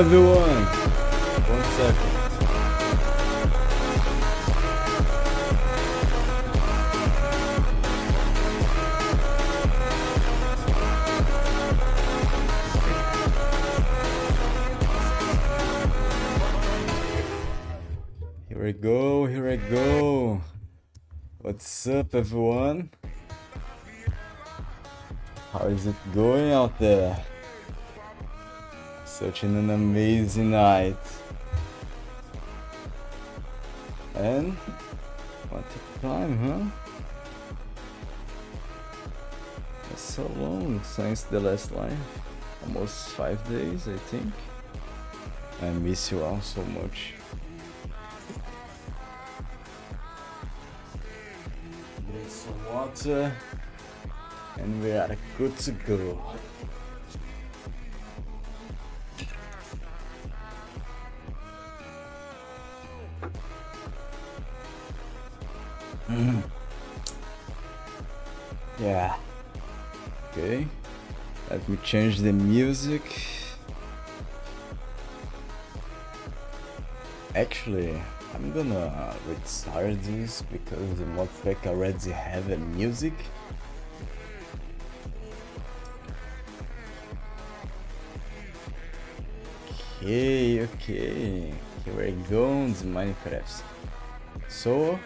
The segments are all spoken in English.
everyone! 1 second. Here I go. What's up, everyone? How is it going out there? Such an amazing night. And what a time, huh? It's so long since the last live. Almost 5 days, I think. I miss you all so much. Drink some water, and we are good to go. Yeah. Okay. Let me change the music. Actually, I'm gonna restart this because the Modpack already have a music. Okay. Here we go on the Minecraft. So,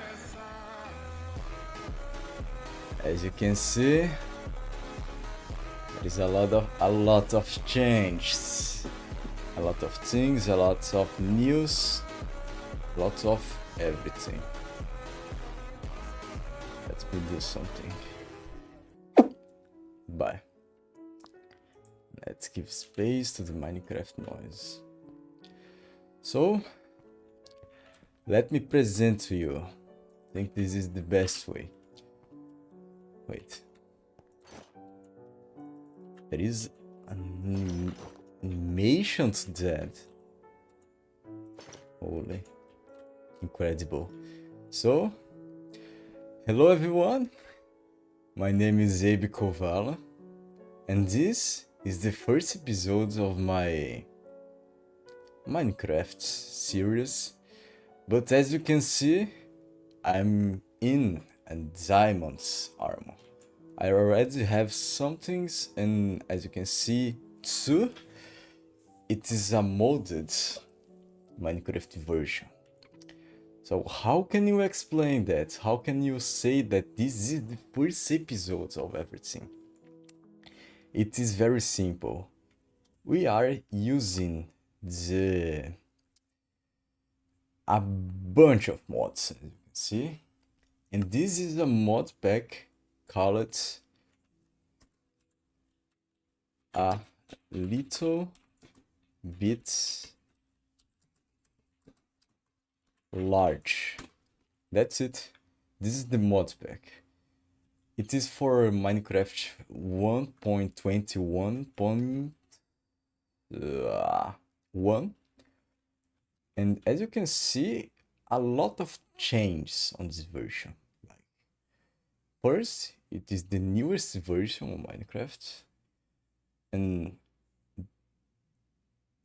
as you can see, there is a lot of changes, a lot of things, a lot of news, lots of everything. Let me do something. Bye. Let's give space to the Minecraft noise. So, let me present to you. I think this is the best way. Wait. There is an animation to that. Holy. Incredible. So, hello everyone. My name is Abe Kovala. And this is the first episode of my Minecraft series. But as you can see, I'm in a diamond's armor. I already have some things, and as you can see too, it is a modded Minecraft version. So how can you explain that? How can you say that this is the first episode of everything? It is very simple. We are using a bunch of mods, as you can see. And this is a mod pack called a little bit large. That's it. This is the mod pack. It is for Minecraft 1.21.1. And as you can see, a lot of changes on this version. First, it is the newest version of Minecraft, and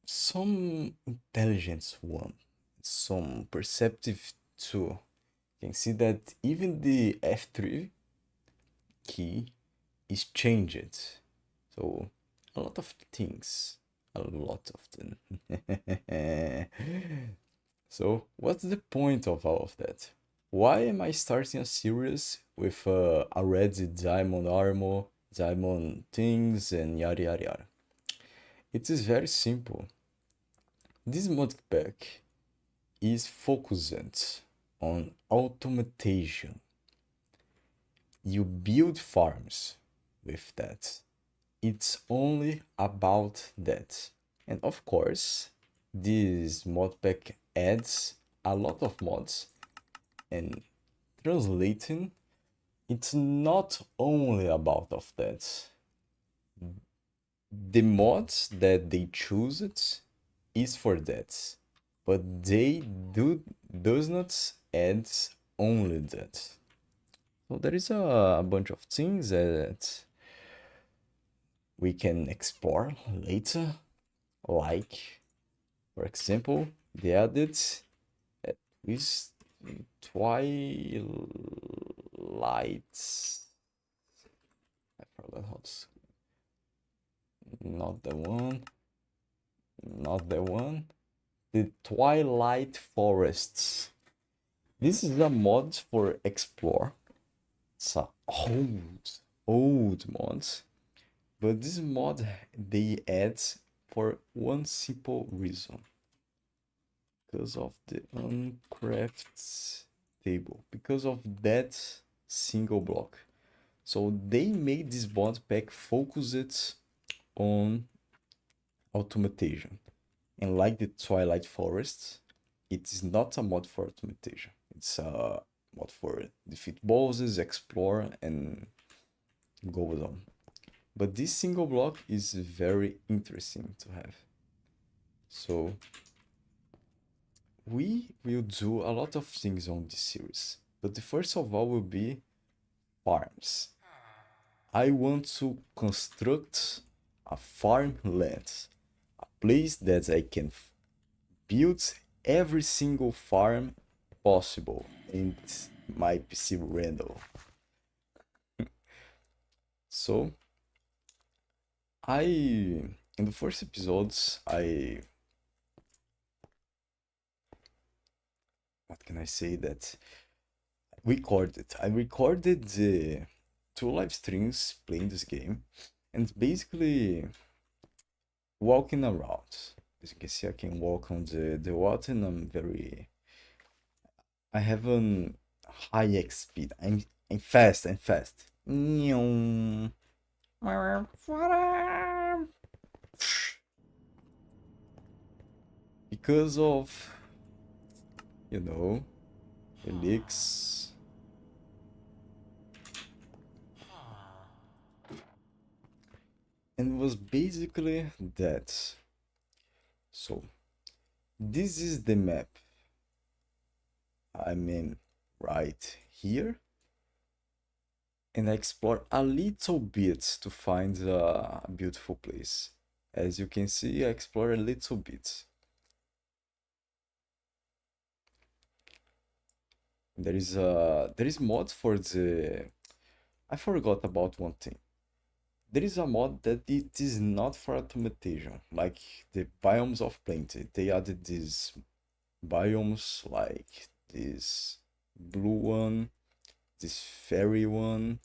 some intelligence one, some perceptive too. You can see that even the F3 key is changed. So a lot of things, a lot of them. So what's the point of all of that? Why am I starting a series with already diamond armor, diamond things, and yada yada yada? It is very simple. This mod pack is focused on automation. You build farms with that. It's only about that. And of course, this mod pack adds a lot of mods. And translating, it's not only about of that. The mods that they choose it is for that, but they does not add only that. So there is a bunch of things that we can explore later, like For example, they added at least twilight. I forgot how to. Not the one. Not the one. The Twilight Forests. This is a mod for Explore. It's a old mod. But this mod they add for one simple reason. Because of the uncraft table. Because of that single block. So they made this mod pack focused on automation. And like the Twilight Forest, it is not a mod for automation. It's a mod for defeat bosses, explore, and go on. But this single block is very interesting to have. So we will do a lot of things on this series. But the first of all will be farms. I want to construct a farmland. A place that I can build every single farm possible in my PC random. So in the first episodes what can I say that I recorded the 2 live streams playing this game and basically walking around. As you can see, I can walk on the water and I have a high X speed. I'm fast. Nyong. Because of, you know, Elix. And it was basically that. So, this is the map. I mean, right here. And I explore a little bit to find a beautiful place. As you can see, I explore a little bit. There is mod for the. I forgot about one thing. There is a mod that it is not for automation, like the biomes of plenty. They added these biomes like this blue one, this fairy one,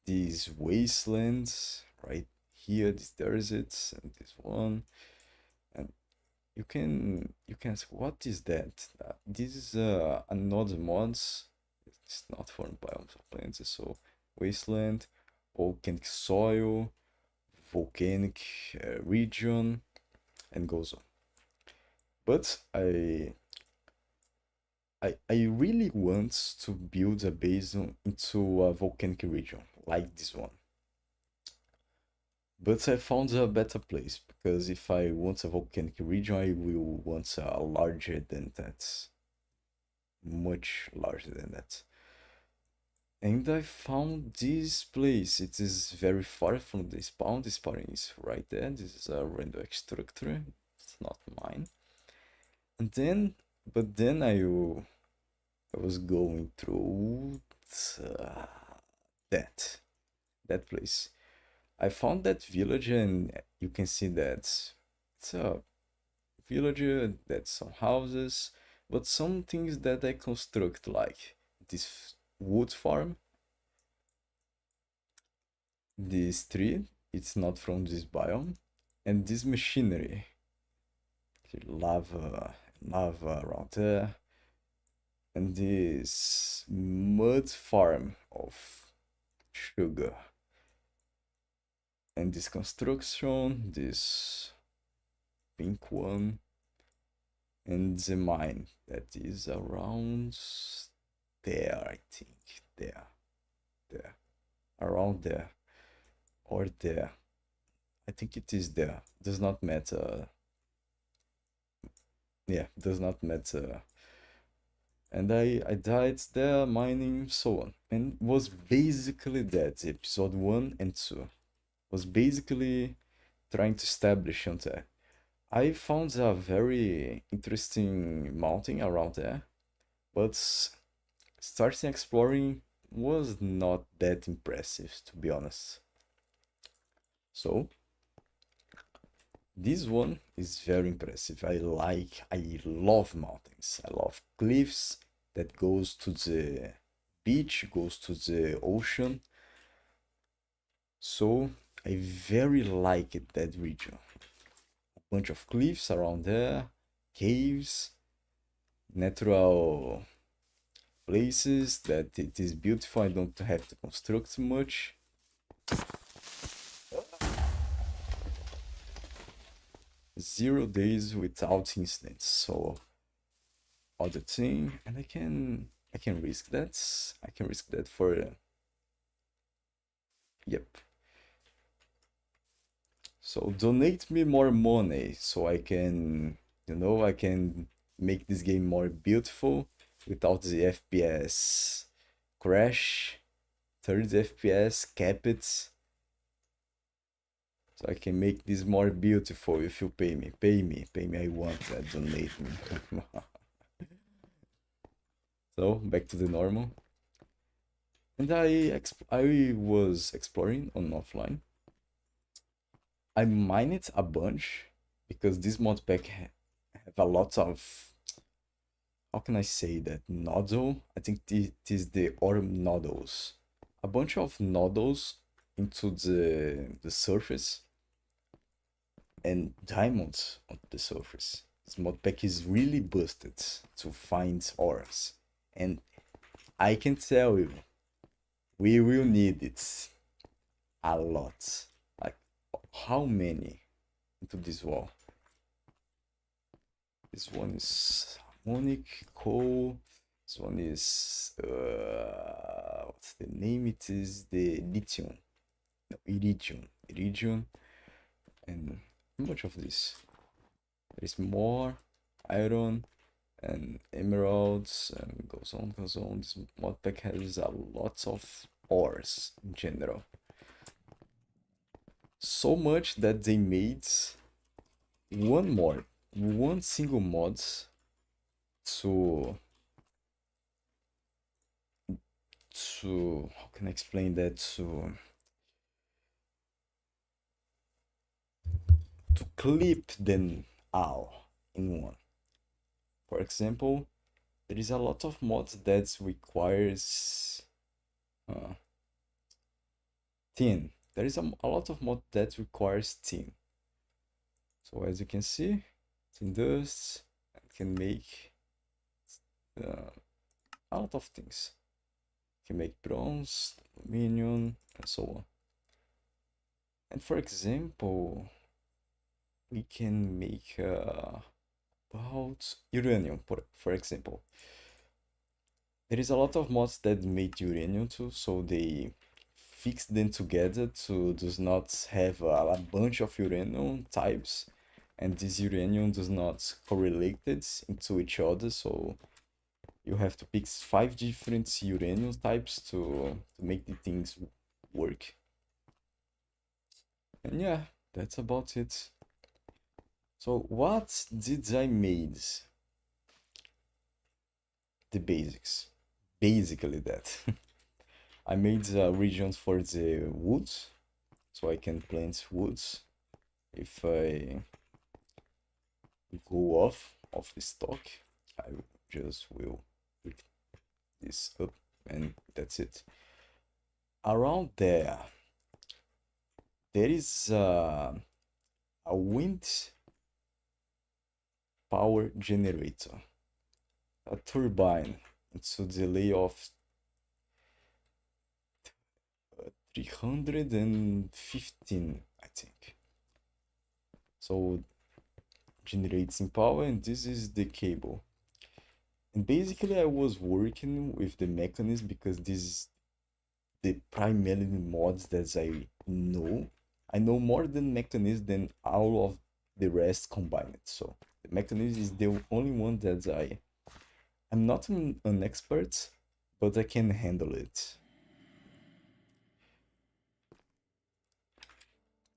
these wastelands right here, this deserts, and this one. And you can ask, what is that? This is another mods. It's not for biomes of plenty. So wasteland, volcanic soil, volcanic region, and goes on. But I really want to build a base into a volcanic region like this one. But I found a better place, because if I want a volcanic region, I will want a larger than that. Much larger than that. And I found this place. It is very far from the spawn. The spawn is right there. This is a random structure. It's not mine. And then, but then I was going through that place. I found that village, and you can see that it's a village, that's some houses, but some things that I construct, like this wood farm. This tree, it's not from this biome, and this machinery, lava around there, and this mud farm of sugar, and this construction, this pink one, and the mine that is around there, I think, there, around there, or there. I think it is there. Does not matter. Yeah, does not matter. And I died there mining, so on. And was basically that. Episode 1 and 2 was basically trying to establish on that. I found a very interesting mountain around there, but starting exploring was not that impressive, to be honest. So this one is very impressive. I love mountains. I love cliffs that goes to the beach, goes to the ocean. So I very like it, that region. A bunch of cliffs around there, caves, natural places that it is beautiful. I don't have to construct much. 0 days without incidents. So other thing, and I can risk that. I can risk that for yep. So donate me more money so I can, I can make this game more beautiful without the FPS crash, 30 FPS, cap it. So I can make this more beautiful if you pay me. Pay me, pay me. I want that. Donate me. So back to the normal. And I was exploring on offline. I mined a bunch because this modpack have a lot of, how can I say that, nodule. I think it is the ore nodules. A bunch of nodules into the surface and diamonds on the surface. This modpack is really busted to find ores, and I can tell you, we will need it a lot. Like, how many into this wall? This one is harmonic, coal. This one is what's the name? It is the lithium. No, iridium. Iridium. And how much of this? There is more iron and emeralds and goes on, goes on. This modpack has a lot of ores in general. So much that they made one single mod to how can I explain that, to clip them all in one. For example, there is a lot of mods that requires tin. There is a lot of mod that requires tin. So as you can see, tin dust can make a lot of things. Can make bronze, aluminium, and so on. And for example, we can make about uranium, for example. There is a lot of mods that made uranium too, so they fix them together to does not have a bunch of uranium types, and this uranium does not correlated into each other, so you have to pick 5 different uranium types to make the things work. And yeah, that's about it. So what did I made? The basics. Basically that. I made regions for the woods, so I can plant woods if I go off the stock. I just will pick this up and that's it. Around there is a wind power generator, a turbine into delay of 315, I think. So generates in power, and this is the cable. And basically I was working with the mechanism because this is the primary mods that I know. I know more than mechanism than all of the rest combined. So the mechanism is the only one that I'm not an expert, but I can handle it.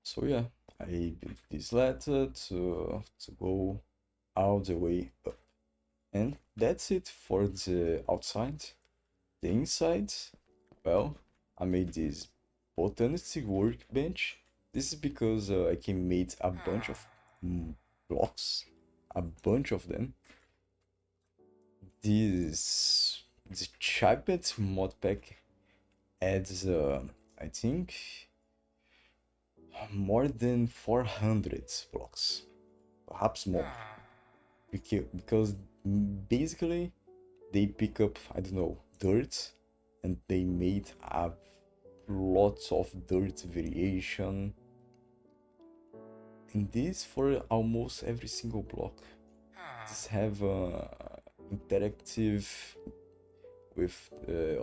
So yeah, I built this ladder to go all the way up. And that's it for the outside. The inside, well, I made this botanistic workbench. This is because I can make a bunch of blocks, a bunch of them. The Chipet modpack adds, I think, more than 400 blocks, perhaps more, because basically they pick up, I don't know, dirt, and they made a lots of dirt variation, and this for almost every single block. This have interactive with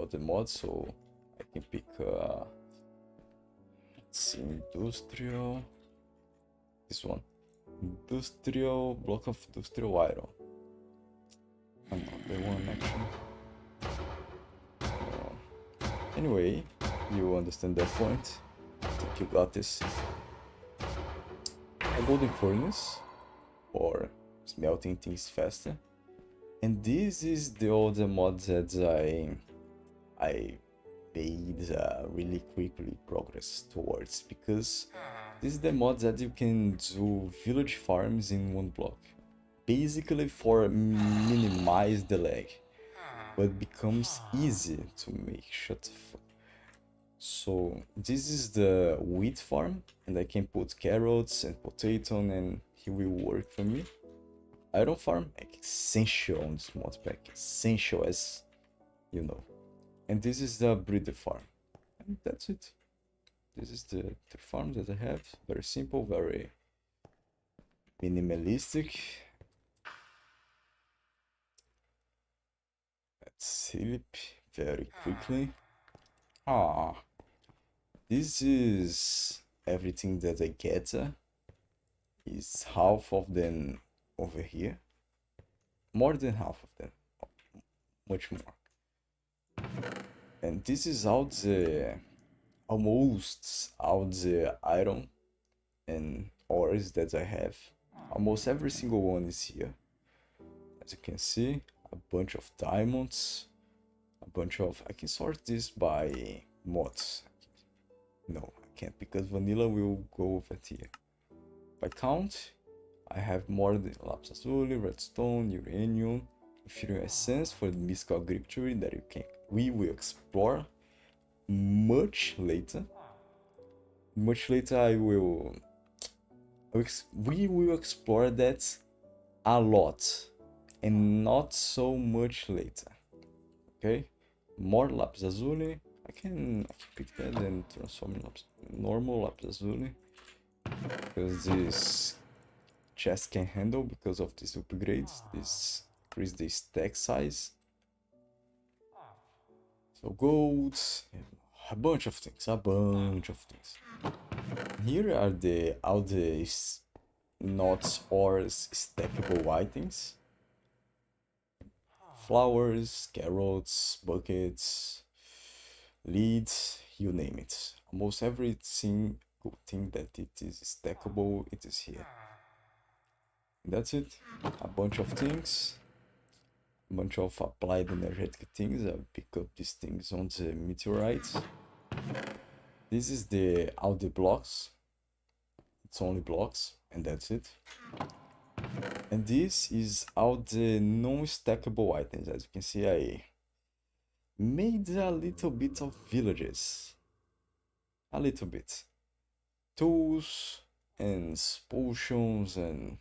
other mods, so I can pick let's see, industrial, this one, industrial block of industrial iron, another one actually. Anyway, you understand that point. I think you got this. A golden furnace for smelting things faster. And this is the other mod that I made really quickly progress towards, because this is the mod that you can do village farms in one block. Basically for minimize the lag, but becomes easy to make. Shut the fuck. So this is the wheat farm, and I can put carrots and potato, and he will work for me. Iron farm, essential on this modpack, essential as you know. And this is the breeder farm, and that's it. This is the farm that I have. Very simple, very minimalistic. Let's sleep very quickly. This is everything that I get. Is half of them over here. More than half of them. Much more. And this is all the almost all the iron and ores that I have. Almost every single one is here. As you can see, a bunch of diamonds, a bunch of... I can sort this by mods. No, I can't, because vanilla will go over here. By count, I have more than lapis lazuli, redstone, uranium, ethereum essence for the mystical agriculture that we will explore much later. Much later we will explore that a lot, and not so much later. Okay, more lapis lazuli. I can pick that and transform in normal lapis lazuli, because this chest can handle because of these upgrades. This increase the stack size. So gold, a bunch of things, Here are all the not or stackable items. Flowers, carrots, buckets, leads, you name it. Almost everything thing that it is stackable, it is here. And that's it. A bunch of things. A bunch of applied energetic things. I pick up these things on the meteorites. This is all the blocks. It's only blocks, and that's it. And this is all the non-stackable items. As you can see, I made a little bit of villages. A little bit. Tools and potions, and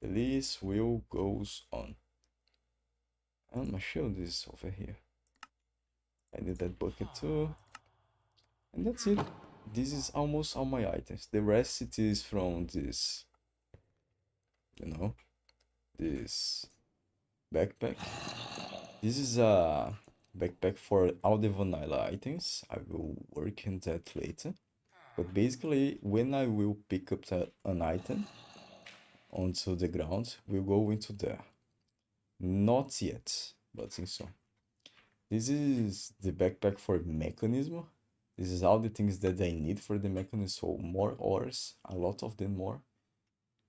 the list will goes on. And my shield is over here. I need that bucket too. And that's it. This is almost all my items. The rest it is from this, you know, this backpack. This is a backpack for all the vanilla items. I will work on that later. But basically, when I will pick up an item onto the ground, we'll go into there. Not yet, but think so. This is the backpack for mechanism. This is all the things that I need for the mechanism. So more ores, a lot of them more.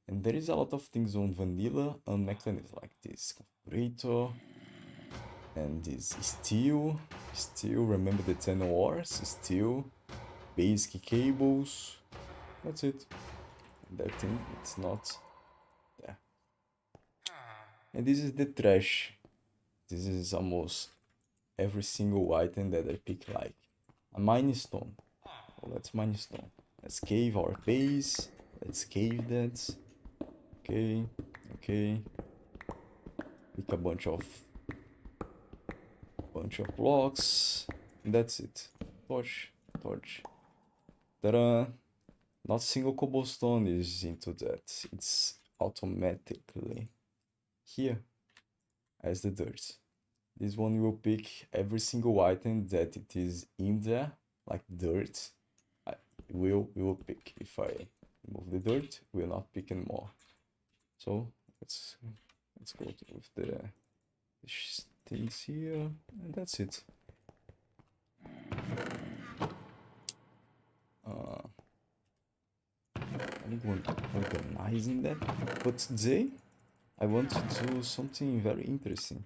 And there is a lot of things on vanilla and mechanism like this configurator and this steel. Steel, remember the 10 ores, steel, basic cables. That's it. And that thing, it's not there. And this is the trash. This is almost every single item that I pick, like a mining stone. Oh, let's mine stone. Let's cave our base. Let's cave that. Okay, okay. Pick a bunch of blocks. And that's it. Torch, torch. Ta-da! Not single cobblestone is into that. It's automatically here as the dirt. This one will pick every single item that it is in there, like dirt. Will pick. If I remove the dirt, will not pick anymore. So let's go with the things here, and that's it. I'm going to organizing that, but today I want to do something very interesting.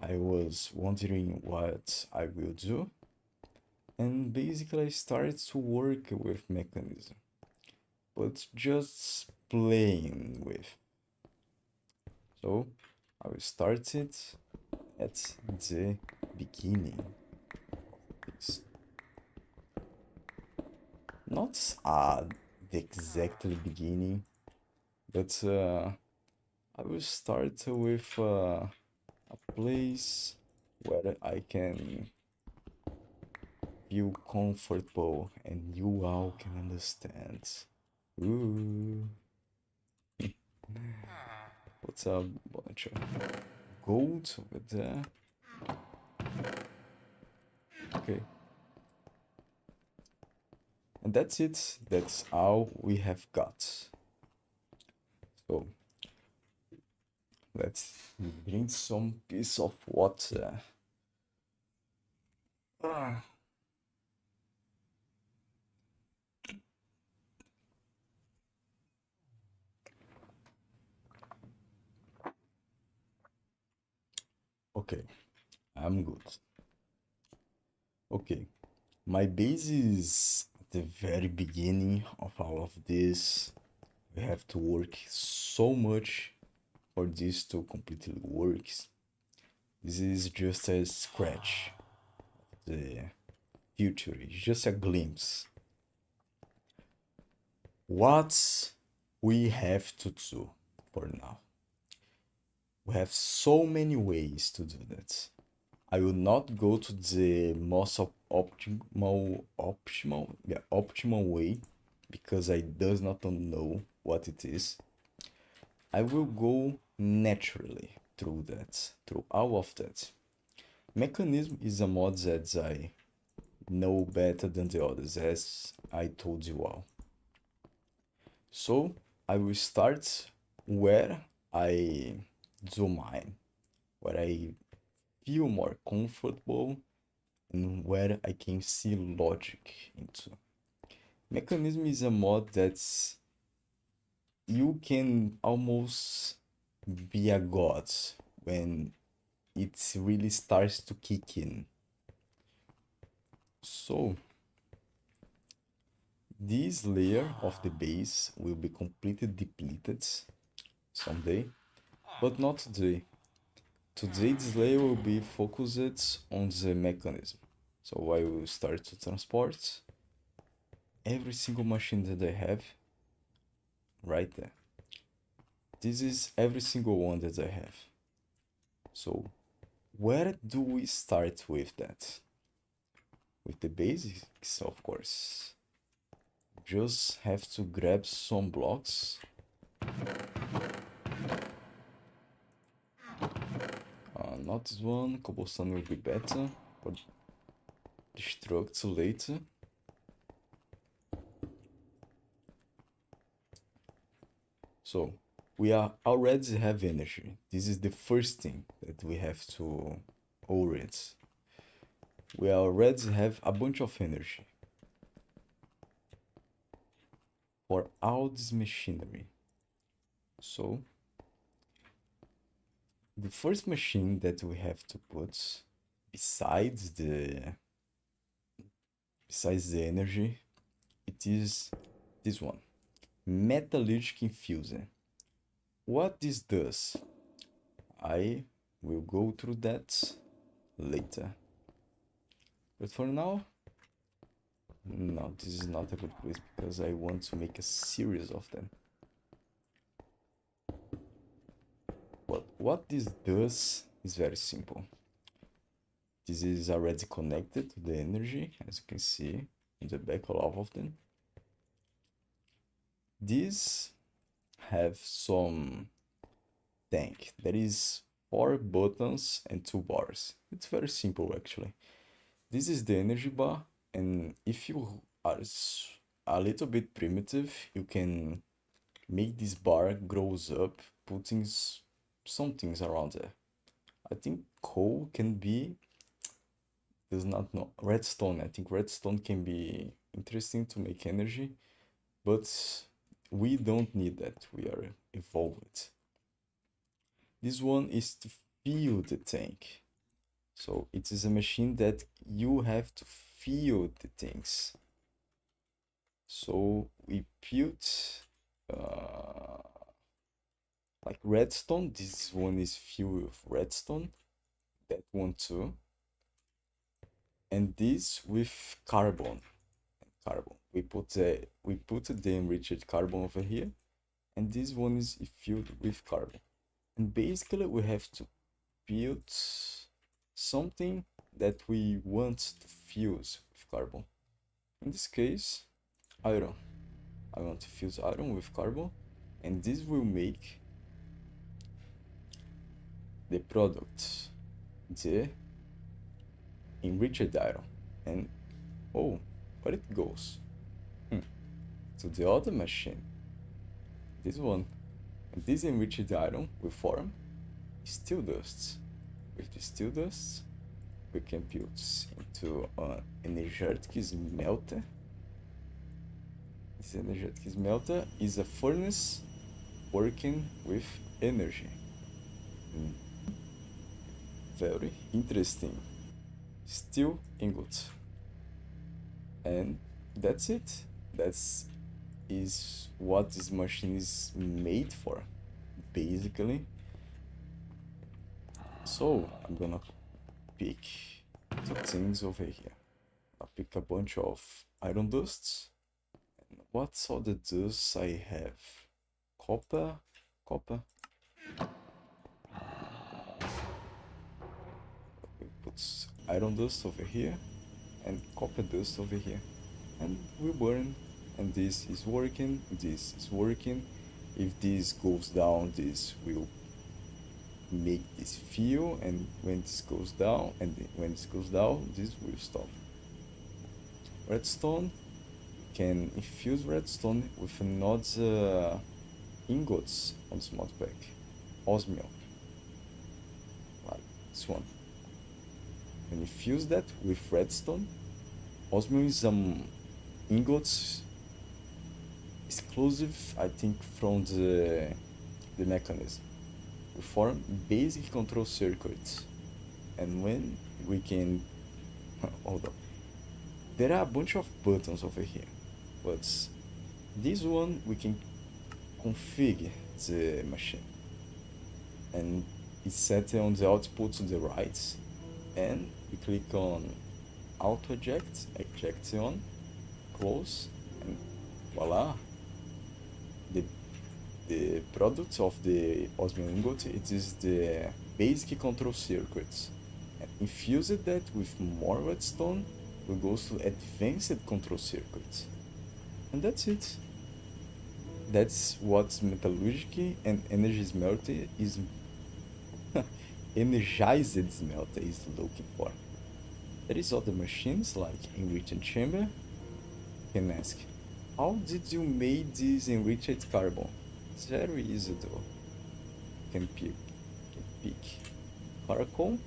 I was wondering what I will do, and basically I started to work with mechanism, but just playing with. So I will start it at the beginning. Not the exactly beginning, but I will start with a place where I can feel comfortable and you all can understand. Ooh. What's a bunch of gold over there? Okay. And that's it. That's all we have got. So let's drink some piece of water. Okay, I'm good. Okay, my base is at the very beginning of all of this. We have to work so much for this to completely work. This is just a scratch of the future. It's just a glimpse. What we have to do for now. We have so many ways to do that. I will not go to the most optimal way because I does not know what it is. I will go naturally through that, through all of that. Mechanism is a mod that I know better than the others, as I told you all. So I will start where I do mine, where I feel more comfortable and where I can see logic into. Mechanism is a mod that's you can almost be a god when it really starts to kick in. So this layer of the base will be completely depleted someday, but not today. Today this layer will be focused on the mechanism. So I will start to transport every single machine that I have right there. This is every single one that I have. So where do we start with that? With the basics, of course. Just have to grab some blocks. Not this one, cobblestone will be better for destruct later. So we already have energy. This is the first thing that we have to orient. we already have a bunch of energy for all this machinery. So the first machine that we have to put besides the energy, it is this one, metallurgic infuser. What this does, I will go through that later. But for now, no, this is not a good place because I want to make a series of them. But what this does is very simple. This is already connected to the energy, as you can see in the back of them. These have some tank. There is 4 buttons and 2 bars. It's very simple actually. This is the energy bar, and if you are a little bit primitive, you can make this bar grows up, putting some things around there. I think coal can be, does not know, redstone. I think redstone can be interesting to make energy, but we don't need that. We are evolved. This one is to fill the tank. So it is a machine that you have to fill the things. So we put like redstone. This one is filled with redstone. That one too. And this with carbon. We put the enriched carbon over here, and this one is filled with carbon. And basically we have to build something that we want to fuse with carbon. In this case, iron. I want to fuse iron with carbon, and this will make the product, the enriched iron. And oh, where it goes? To the other machine. This one. And this enriched iron will form steel dust. With the steel dust, we can build into an energetic smelter. This energetic smelter is a furnace working with energy. Very interesting. Steel ingot. And that's it. That's is what this machine is made for, basically. So I'm gonna pick 2 things over here. I'll pick a bunch of iron dusts. And what's all the dusts I have? Copper. We put iron dust over here and copper dust over here, and we burn. And this is working, this is working. If this goes down, this will make this fuel, and when this goes down, this will stop. Redstone, can infuse redstone with another ingots on this modpack. Osmium, like this one. When you fuse that with redstone, osmium is ingots exclusive, I think, from the mechanism. We form basic control circuits, and when we can hold on, there are a bunch of buttons over here, but this one we can configure the machine, and it's set on the output to the right, and we click on auto eject, eject on, close, and voila. The product of the osmium ingot, it is the basic control circuits, and infuse that with more redstone, we go to advanced control circuits, and that's it. That's what metallurgic and energy smelter is energized smelter is looking for. There is other machines like enriched chamber. You can ask, how did you make this enriched carbon? It's very easy though. You can pick charcoal,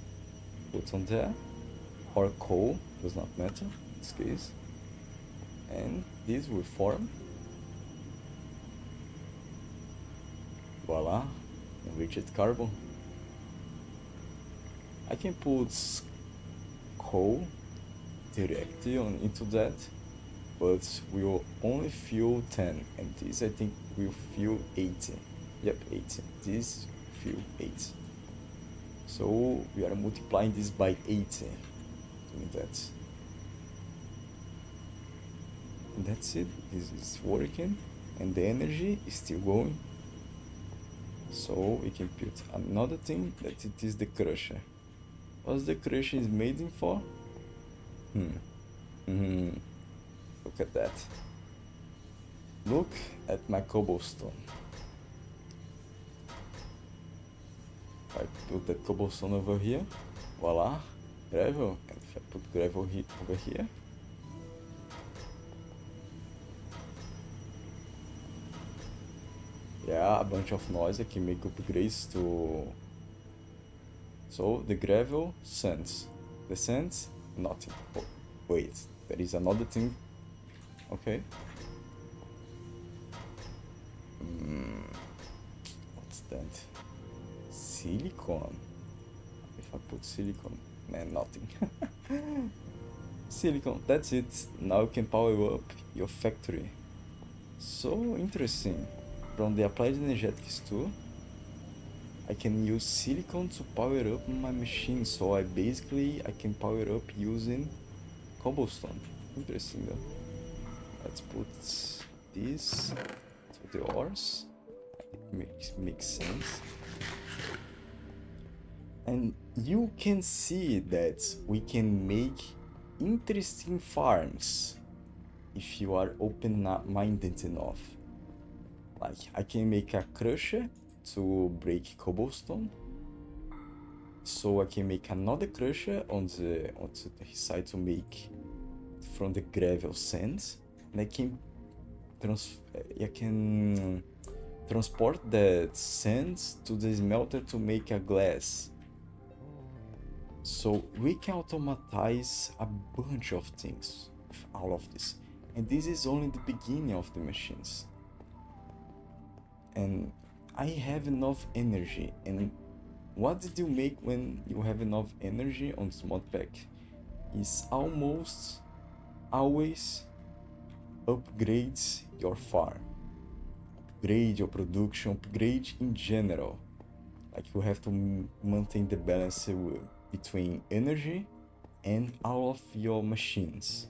put on there, or coal, does not matter in this case. And this will form. Voila, enriched carbon. I can put coal directly into that, but we'll only fuel 10, and this I think will fuel 80. Yep, 80. This fuel 80. So we are multiplying this by 80. Doing that. And that's it. This is working, and the energy is still going. So we can put another thing that it is the crusher. What's the crusher is made for? Look at that. Look at my cobblestone. If I put that cobblestone over here, voila, gravel. And if I put gravel over here, yeah, a bunch of noise. I can make upgrades to. So the gravel, sands. The sands, nothing. Oh, wait, there is another thing. Okay. What's that? Silicon. If I put silicon, man, nothing. Silicon, that's it. Now you can power up your factory. So interesting. From the applied energetics too, I can use silicon to power up my machine. So I can power up using cobblestone. Interesting though. Let's put this to the ores. It makes sense. And you can see that we can make interesting farms if you are open-minded enough. Like, I can make a crusher to break cobblestone. So I can make another crusher on the side to make from the gravel sands. And I can transport that sands to the smelter to make a glass. So we can automatize a bunch of things with all of this. And this is only the beginning of the machines. And I have enough energy. And what did you make when you have enough energy on this Modpack? Is almost always upgrade your farm, upgrade your production, upgrade in general. Like, you have to maintain the balance between energy and all of your machines.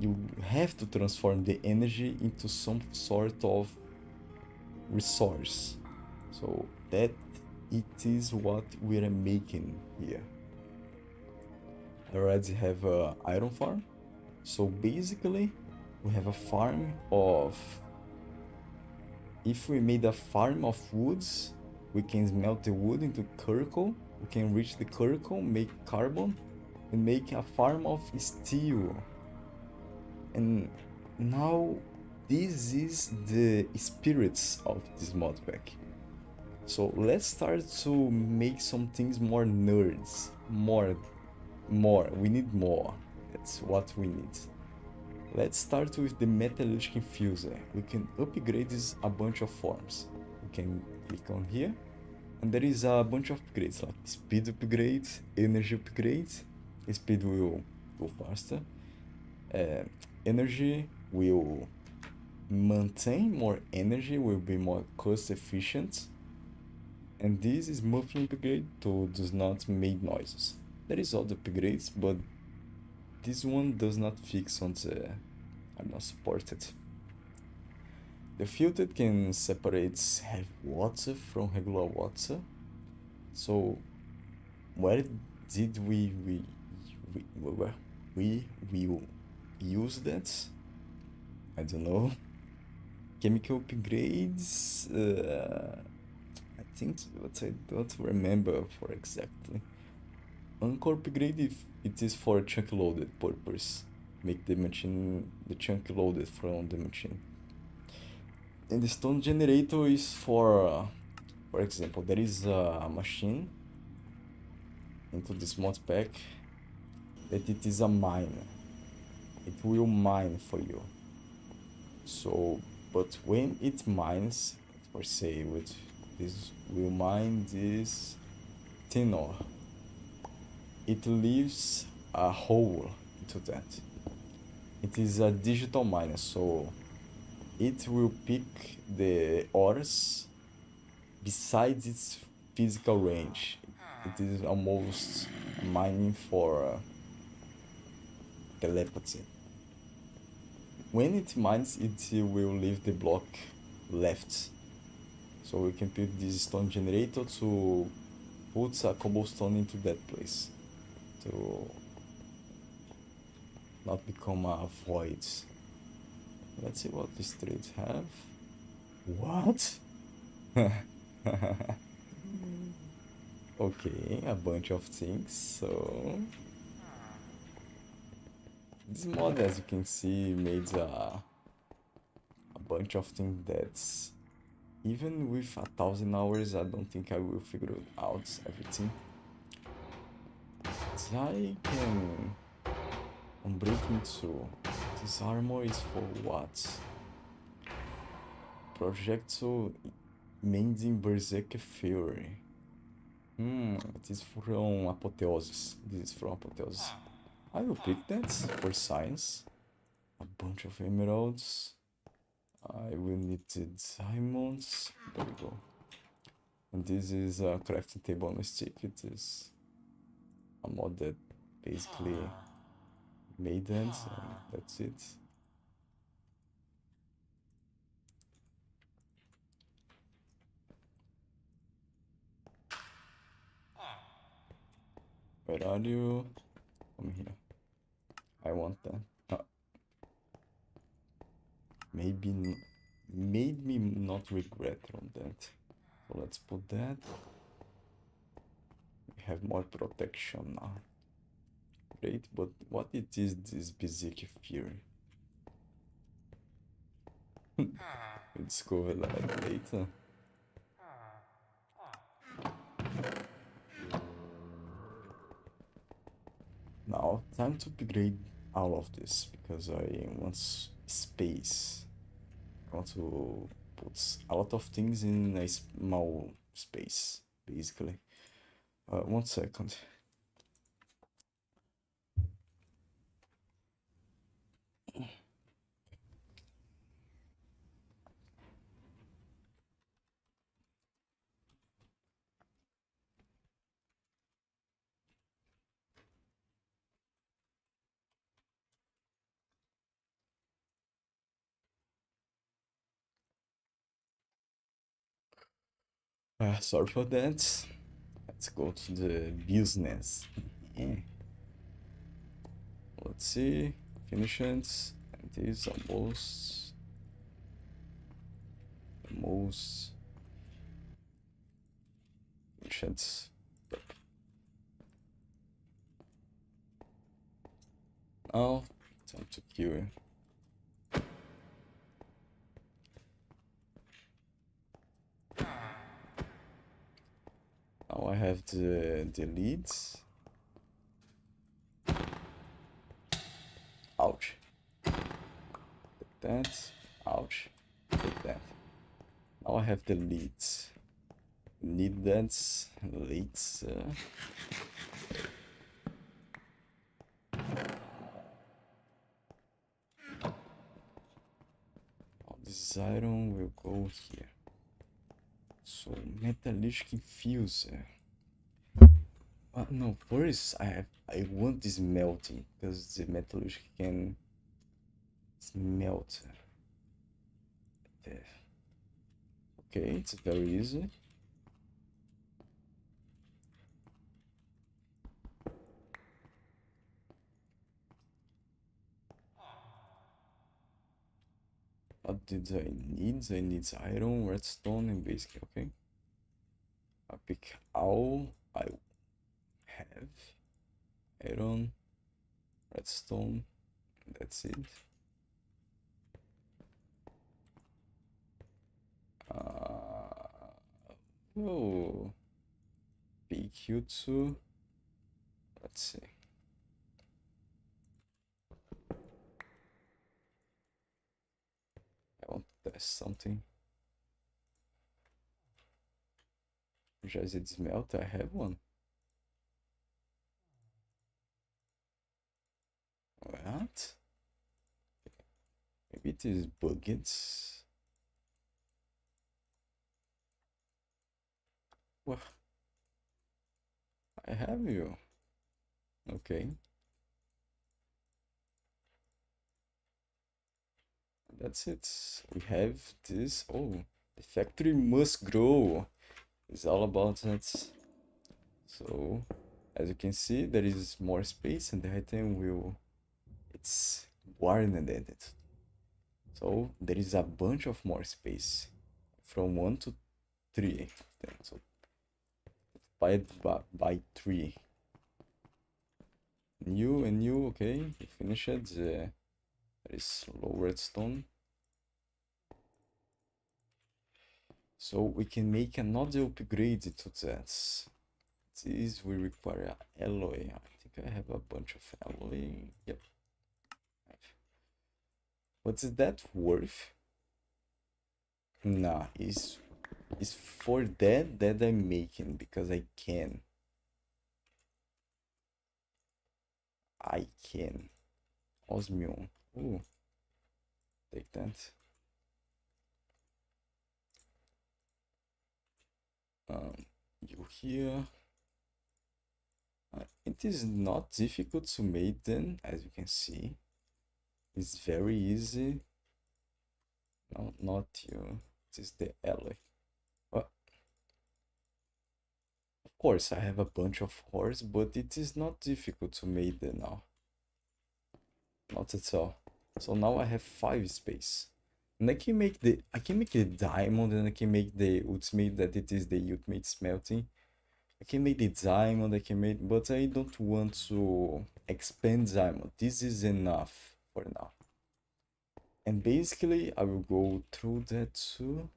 You have to transform the energy into some sort of resource. So that it is what we are making here. I already have an iron farm. So basically we have a farm of, if we made a farm of woods, we can smelt the wood into charcoal, we can reach the charcoal, make carbon, and make a farm of steel. And now this is the spirits of this modpack. So let's start to make some things more nerds, more, we need more, that's what we need. Let's start with the metallurgic infuser. We can upgrade this a bunch of forms. We can click on here, and there is a bunch of upgrades like speed upgrade, energy upgrade. Speed will go faster. Energy will maintain more energy, will be more cost efficient. And this is muffling upgrade to does not make noises. There is other upgrades, but this one does not fix on the are not supported. The filter can separate heavy water from regular water. So where did we will use that? I don't know. Chemical upgrades, I think, but I don't remember for exactly. Anchor upgrade, if it is for chunk loaded purpose, make the machine, the chunk loaded from the machine. And the stone generator is for example, there is a machine into this mod pack that it is a mine. It will mine for you. So, but when it mines, or say with this will mine this tin ore, it leaves a hole into that. It is a digital miner, so it will pick the ores besides its physical range. It is almost mining for telepathy. When it mines, it will leave the block left. So we can pick this stone generator to put a cobblestone into that place. To not become a void. Let's see what these trades have. What? Okay, a bunch of things, so... This mod, as you can see, made a bunch of things that's... Even with 1,000 hours, I don't think I will figure out everything. I can... Unbreak Mitsu. This armor is for what? Projectile Mending Berserker Fury. It is from Apotheosis. This is from Apotheosis. I will pick that for science. A bunch of emeralds. I will need the diamonds. There we go. And this is a crafting table on a stick. It is a mod that basically made that, and that's it. Where are you? Come here. I want that. Maybe made me not regret on that. So let's put that. We have more protection now. Great, but what it is this Berserker Fury? We discover that later. Now, time to upgrade all of this, because I want space. I want to put a lot of things in a small space, basically. 1 second. Sorry for that. Let's go to the business. Yeah. Let's see. Finish it. And this almost finish it. Yep. Now, time to queue. Now I have the leads. Ouch. Take that. Ouch. Take that. Now I have the leads. Need that. Leads. All this iron will go here. So metallurgic infuser. No, first I want this melting, because the metallurgic can smelt. There. Okay, it's very easy. What did I need? I need iron, redstone, and basically, okay. I pick all I have. Iron, redstone, that's it. PQ2. Let's see. test something. Just it smelt, I have one. What? Maybe it is bugged. Well, I have you. Okay. That's it. We have this. Oh, the factory must grow. It's all about that. So, as you can see, there is more space and the item will... It's warranted. So, there is a bunch of more space. From 1 to 3. So, by 3. New and new, okay. We finished it. There is low redstone. So we can make another upgrade to that. This will require alloy. I think I have a bunch of alloy. Yep. What's that worth? Nah, it's for that I'm making because I can. I can. Osmium. Ooh. Take that. You here. It is not difficult to make them, as you can see. It's very easy. No, not you. It is the alloy. Well, of course, I have a bunch of ores, but it is not difficult to make them now. Not at all. So now I have 5 space. And I can make the diamond, and I can make the ultimate, that it is the ultimate smelting. I can make the diamond, I can make, but I don't want to expand diamond. This is enough for now. And basically, I will go through that too.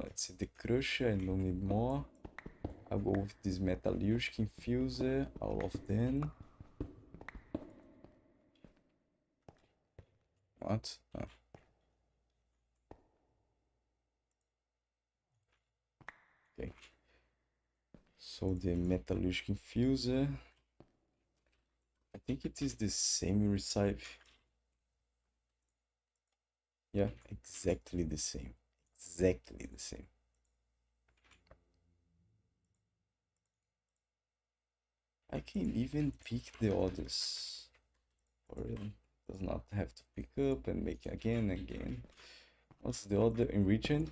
Let's see, the crusher, I don't need more. I'll go with this metallurgic infuser, all of them. What? Oh. Okay. So the metallurgic infuser, I think it is the same recipe. Yeah, exactly the same. Exactly the same. I can even pick the others. Or does not have to pick up and make again and again. What's the other? Enriching?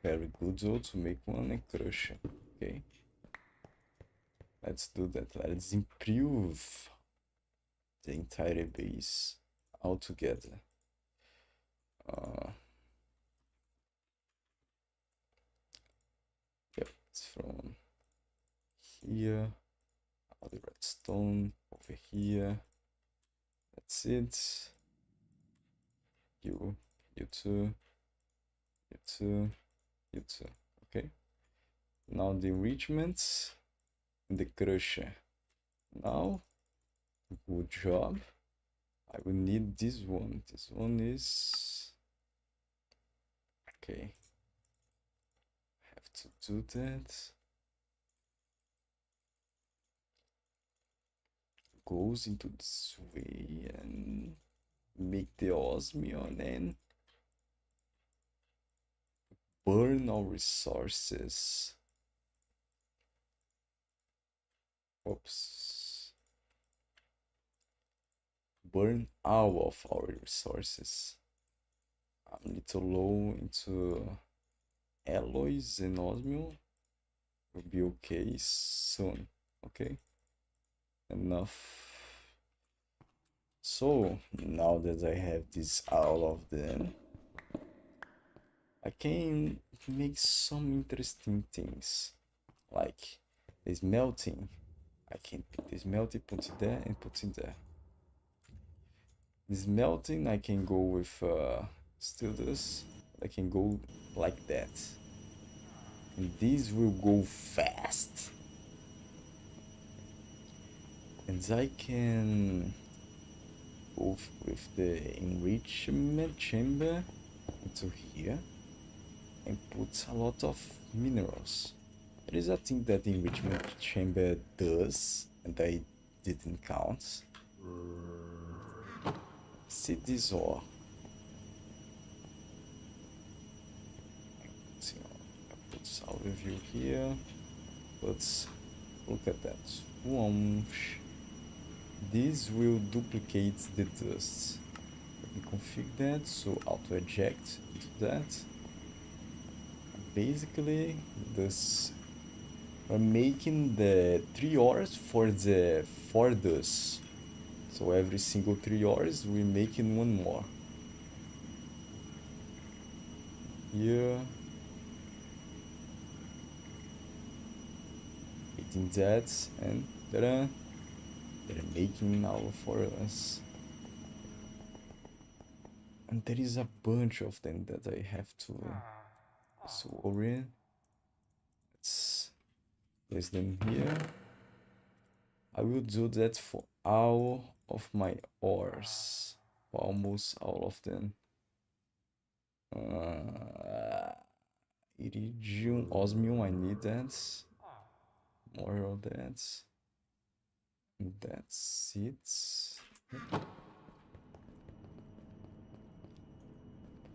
Very good though to make one, and crush. Okay. Let's do that. Let's improve the entire base altogether. Yep, it's from here. All the redstone over here. That's it. You too. You too. You too. Okay. Now the enrichments and the crusher. Now, good job. I will need this one. This one is... Okay. Have to do that. Goes into this way and make the osmium and burn our resources. Oops. Burn all of our resources. I'm a little low into alloys and osmium. Will be okay soon. Okay. Enough. So now that I have this, all of them, I can make some interesting things, like this melting. I can pick this melting, put it there, and put it there. This melting, I can go with still this. I can go like that, and this will go fast. And I can go with the enrichment chamber. into here and put a lot of minerals. There is a thing that the enrichment chamber does, and I didn't count. See this ore. See, I put overview here. Let's look at that. Whoosh. This will duplicate the dust. Let me configure that, so auto eject into that. Basically, this we're making the 3 ores for the 4 dust. So every single 3 ores, we're making one more. Here. Hitting that, and ta-da! They're making now for us. And there is a bunch of them that I have to worry. Let's place them here. I will do that for all of my ores. For almost all of them. Iridium, osmium, I need that. More of that. And that's it.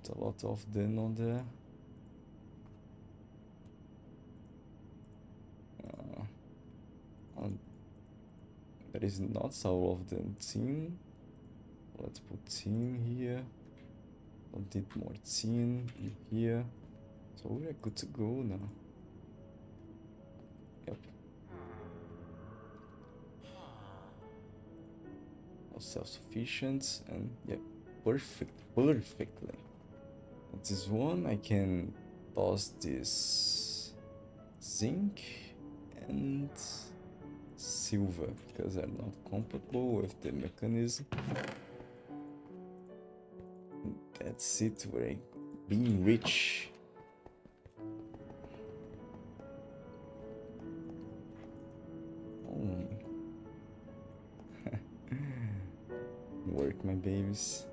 Put a lot of them on there. There is not all of them tin. Let's put tin here. Don't need more tin in here. So we're good to go now. Yep. Self-sufficient and yep, perfectly. This one I can toss this zinc and silver because they're not compatible with the mechanism. And that's it. We're being rich. Oh. Work, my babies.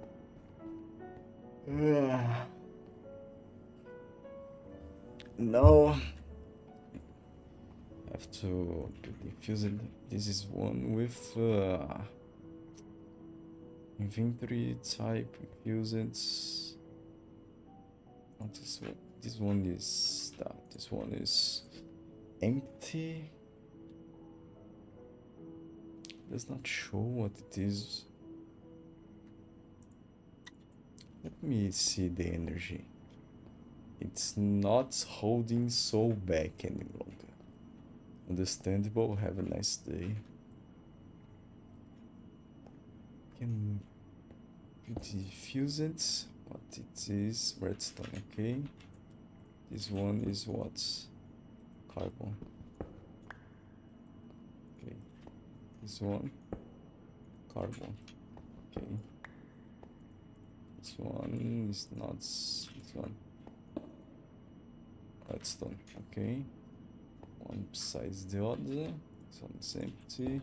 No. Have to diffuse it. This is one with inventory type infused. Not this one. This one is that. This one is empty. Does not show what it is. Let me see the energy. It's not holding so back any longer. Understandable. Have a nice day. Can diffuse it. What it is? Redstone. Okay. This one is what? Carbon. Okay. This one. Carbon. Okay. This one is not. This one. Redstone. Okay. One besides the other. This one is empty.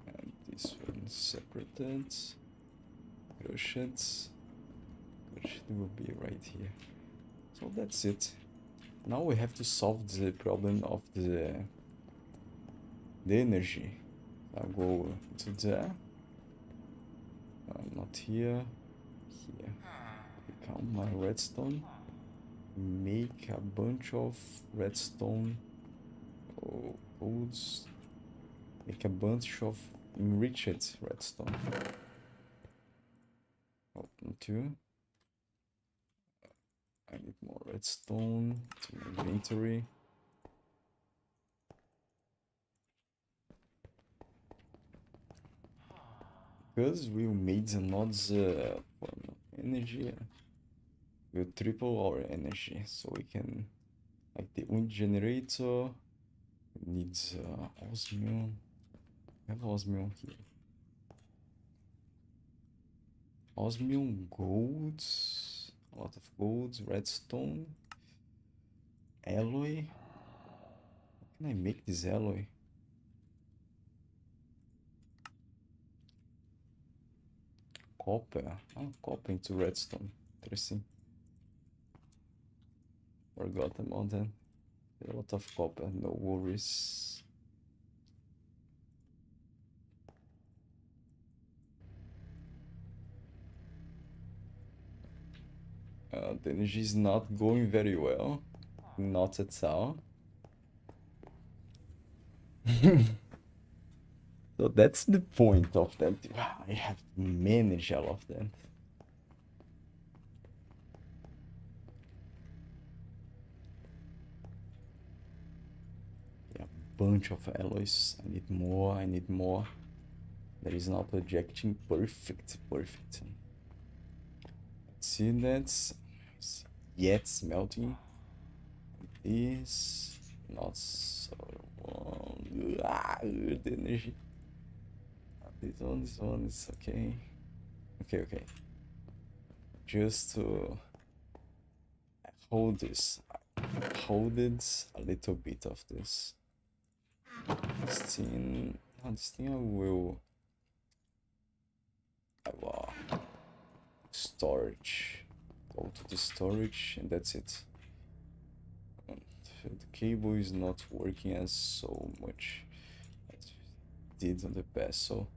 And this one is separated. Crush it. Crush it will be right here. So that's it. Now we have to solve the problem of the energy. I'll go to there. Not here. Here. Count my redstone. Make a bunch of redstone golds. Make a bunch of enriched redstone. Open 2. I need more redstone to my inventory. Because we made another form of energy, we'll triple our energy, so we can, like the wind generator needs osmium. We have osmium here. Osmium, golds, a lot of golds, redstone, alloy. How can I make this alloy? copper. Oh, copper into redstone. Interesting. Forgot about that. A lot of copper, no worries. The energy is not going very well. Not at all. So that's the point of that. I have to manage all of that. Yeah, bunch of alloys. I need more, I need more. That is not projecting. Perfect, perfect. Let's see that's yet smelting. Is not so long. The energy. This one is okay. Okay. Just to hold this. Hold it a little bit of this. This thing I will storage. Go to the storage and that's it. The cable is not working as so much as it did on the past, so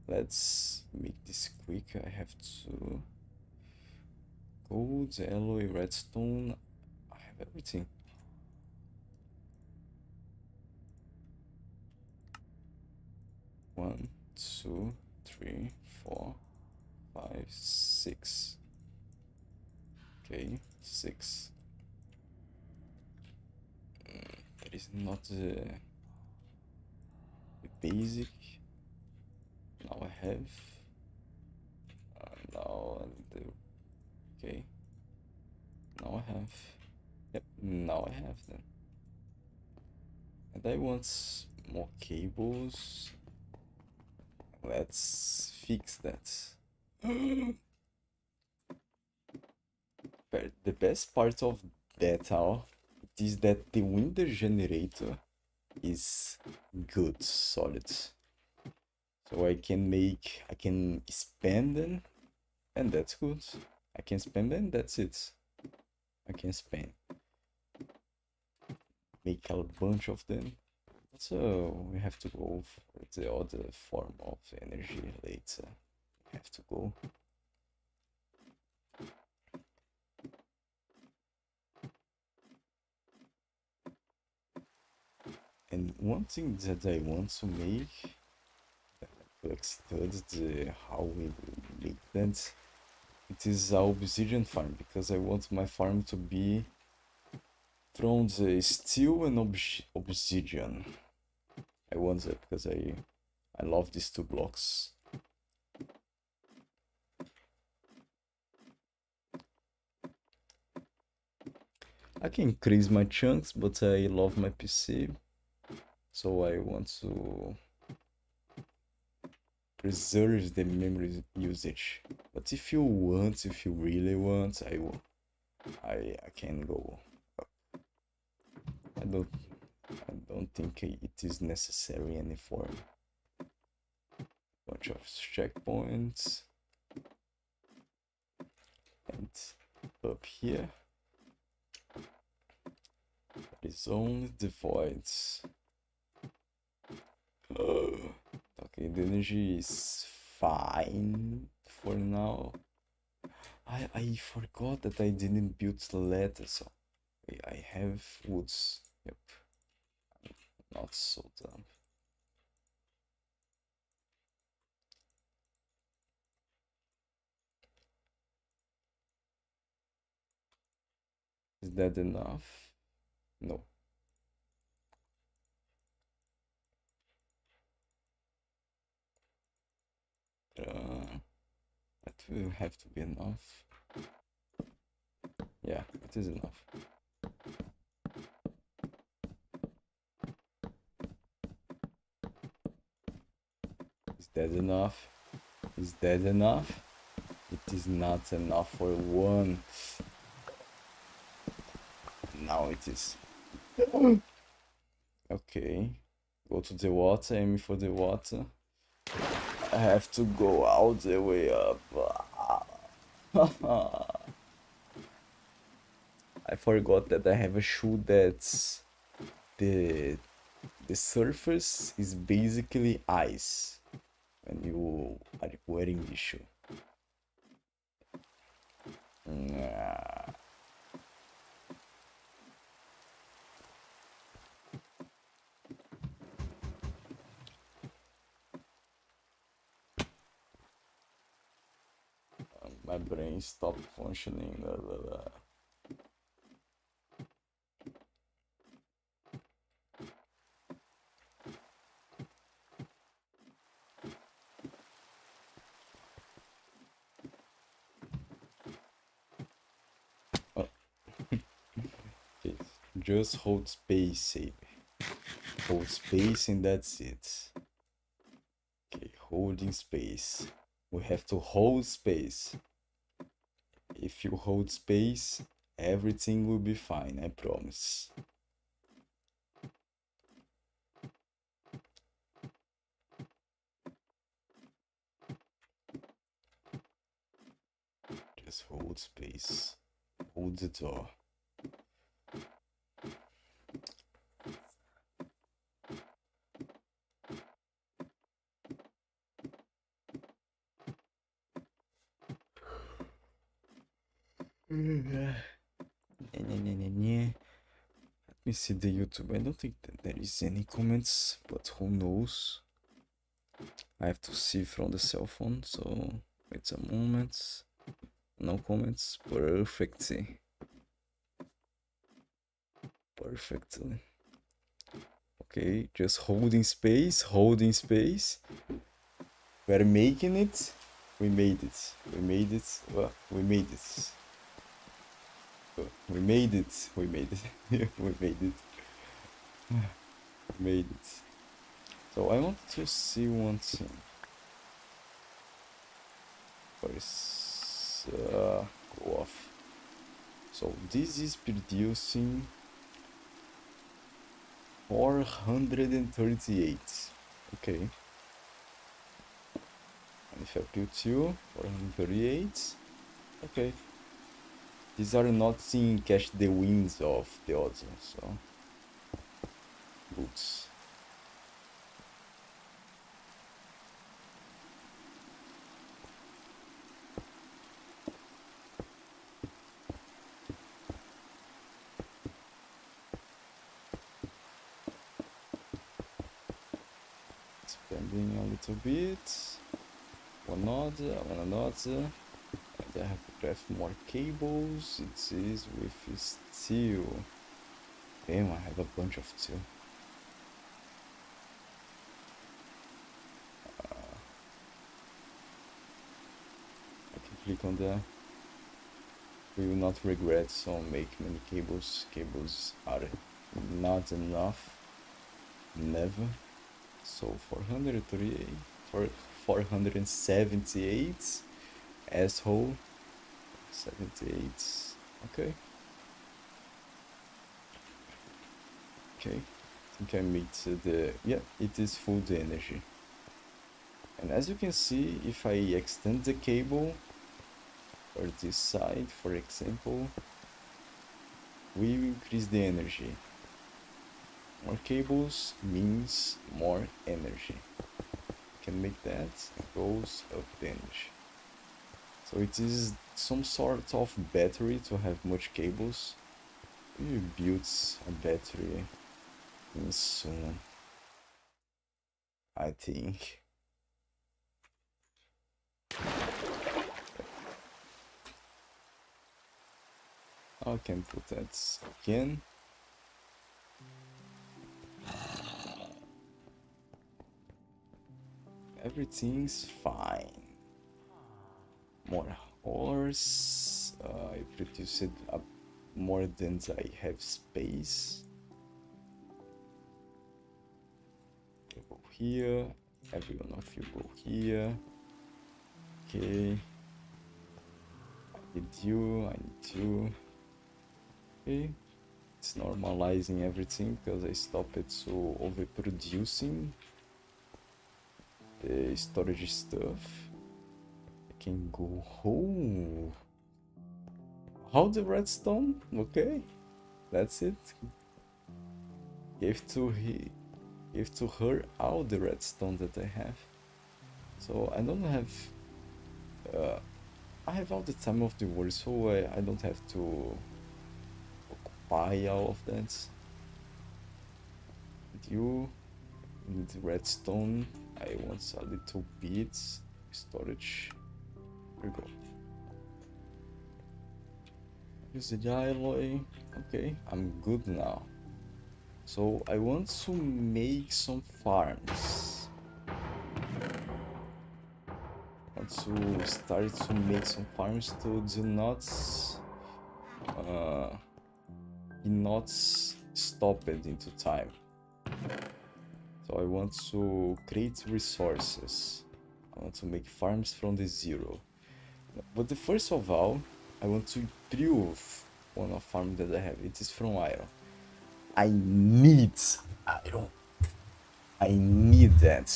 let's make this quick. I have to gold, alloy, redstone. I have everything. One, two, three, 4, 5, 6. Okay, 6. That is not the basic. Now I have. Now the. Okay. Now I have. Yep, now I have them. And I want more cables. Let's fix that. But the best part of that all is that the window generator is good, solid. So I can spam them, and that's good. I can spam them, that's it. I can spam. Make a bunch of them. So we have to go for the other form of energy later. We have to go. And one thing that I want to make, like study how we will make that, it is our obsidian farm, because I want my farm to be from the steel and obsidian. I want that because I love these two blocks. I can increase my chunks, but I love my PC, so I want to preserve the memory usage. But if you really want, I can go up. I don't think it is necessary any form. Bunch of checkpoints. And up here there is only the voids. Okay, the energy is fine for now. I forgot that I didn't build the ladder, so I have woods. Yep. Not so dumb. Is that enough? No. That will have to be enough. Yeah, it is enough. Is that enough? Is that enough? It is not enough for one. Now it is. Okay. Go to the water, aim for the water. I have to go all the way up. I forgot that I have a shoe that's the the surface is basically ice when you are wearing this shoe. Nah. My brain stopped functioning. Oh. Okay. Just hold space, Sabe. Hold space and that's it. Okay, holding space. We have to hold space. If you hold space, everything will be fine, I promise. Just hold space. Hold the door. Let me see the YouTube. I don't think that there is any comments, but who knows? I have to see from the cell phone, so wait a moment. No comments. Perfectly. Perfectly. Okay, just holding space, holding space. We're making it. We made it. We made it. We made it. We made it. We made it. We made it. We made it. So I want to see one thing. First, go off. So this is producing 438. Okay. And if I put 438. Okay. These are not seeing catch the winds of the other, so boots. Expanding a little bit. One another. And I have to craft more cables. It is with steel. Damn, I have a bunch of steel. I can click on that. We will not regret, so make many cables. Cables are not enough. Never. So 438 for 478. Asshole. 78. Okay. Okay. I think I made the... Yeah, it is full the energy. And as you can see, if I extend the cable or this side, for example, we increase the energy. More cables means more energy. You can make that, it goes up the energy. So it is some sort of battery to have much cables. We built a battery soon, I think. I can put that again. Everything's fine. More ores. I produced up more than I have space. You go here. Every one of you go here. Okay. I need you. I need you. Okay. It's normalizing everything because I stopped it so overproducing. the storage stuff. I can go home. How the redstone? Okay, that's it. Give to her all the redstone that I have. So I don't have. I have all the time of the world, so I don't have to occupy all of that. You need redstone. I want a little bit storage. Here we go. Use the alloy. Okay, I'm good now. So I want to make some farms. I want to start to make some farms to do not be not stopped into time. So I want to create resources. I want to make farms from the zero. But the first of all, I want to improve one of farm that I have. It is from iron. I need iron. I need that.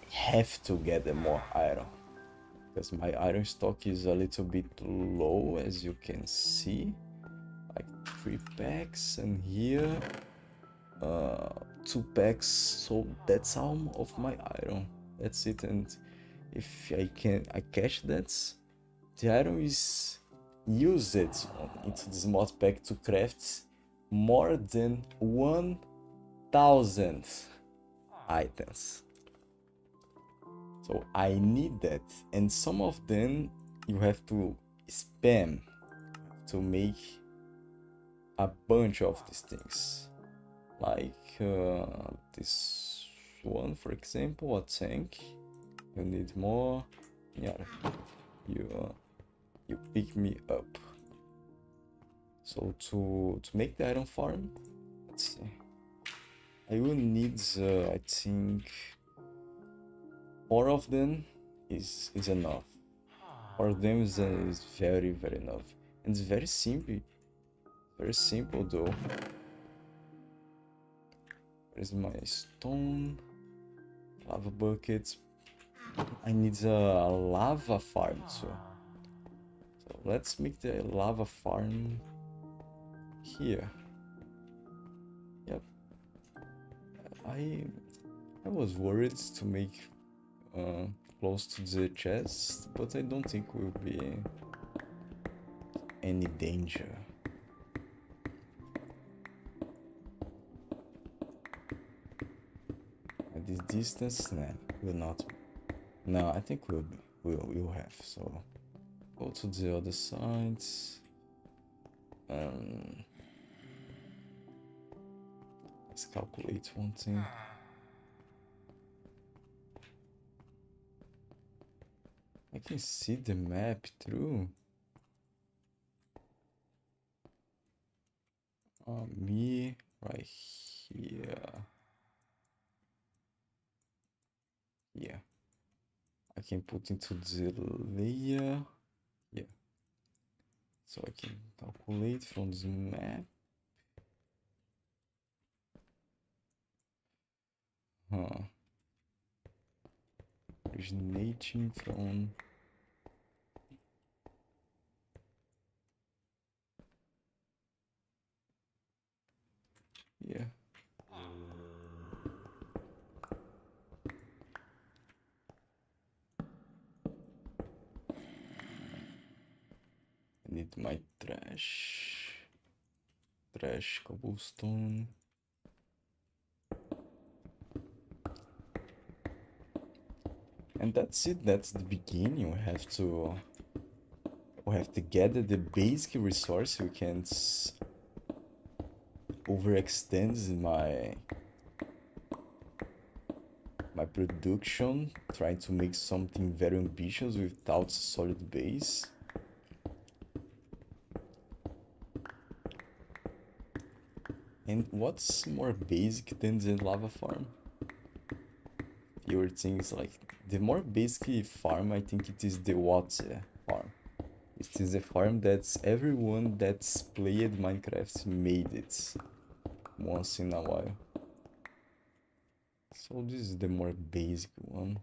I have to get more iron. Because my iron stock is a little bit low, as you can see. Like 3 packs, and here 2 packs. So that's all of my iron. That's it. And if I catch that, the iron is used into this modpack to craft more than 1,000 items. So I need that, and some of them you have to spam to make a bunch of these things. Like this one, for example, a tank. You need more. Yeah, you pick me up. So to make the iron farm, let's see. I will need I think 4 of them is enough. 4 of them is very enough, and it's very simple though. Where's my stone? Lava buckets. I need a lava farm too. So let's make the lava farm here. Yep. I was worried to make close to the chest, but I don't think will be any danger. At this distance, nah, will not. No, I think we'll have. So go to the other side. Let's calculate one thing. I can see the map through. Me right here. Yeah. I can put into the layer. Yeah. So I can calculate from the map. Originating from yeah. I need my trash cobblestone. And that's it. That's the beginning. We have to gather the basic resource. We can't overextend my production, trying to make something very ambitious without a solid base. And what's more basic than the lava farm? Fewer things like the more basic farm, I think it is the water farm. It is a farm that everyone that's played Minecraft made it once in a while. So this is the more basic one.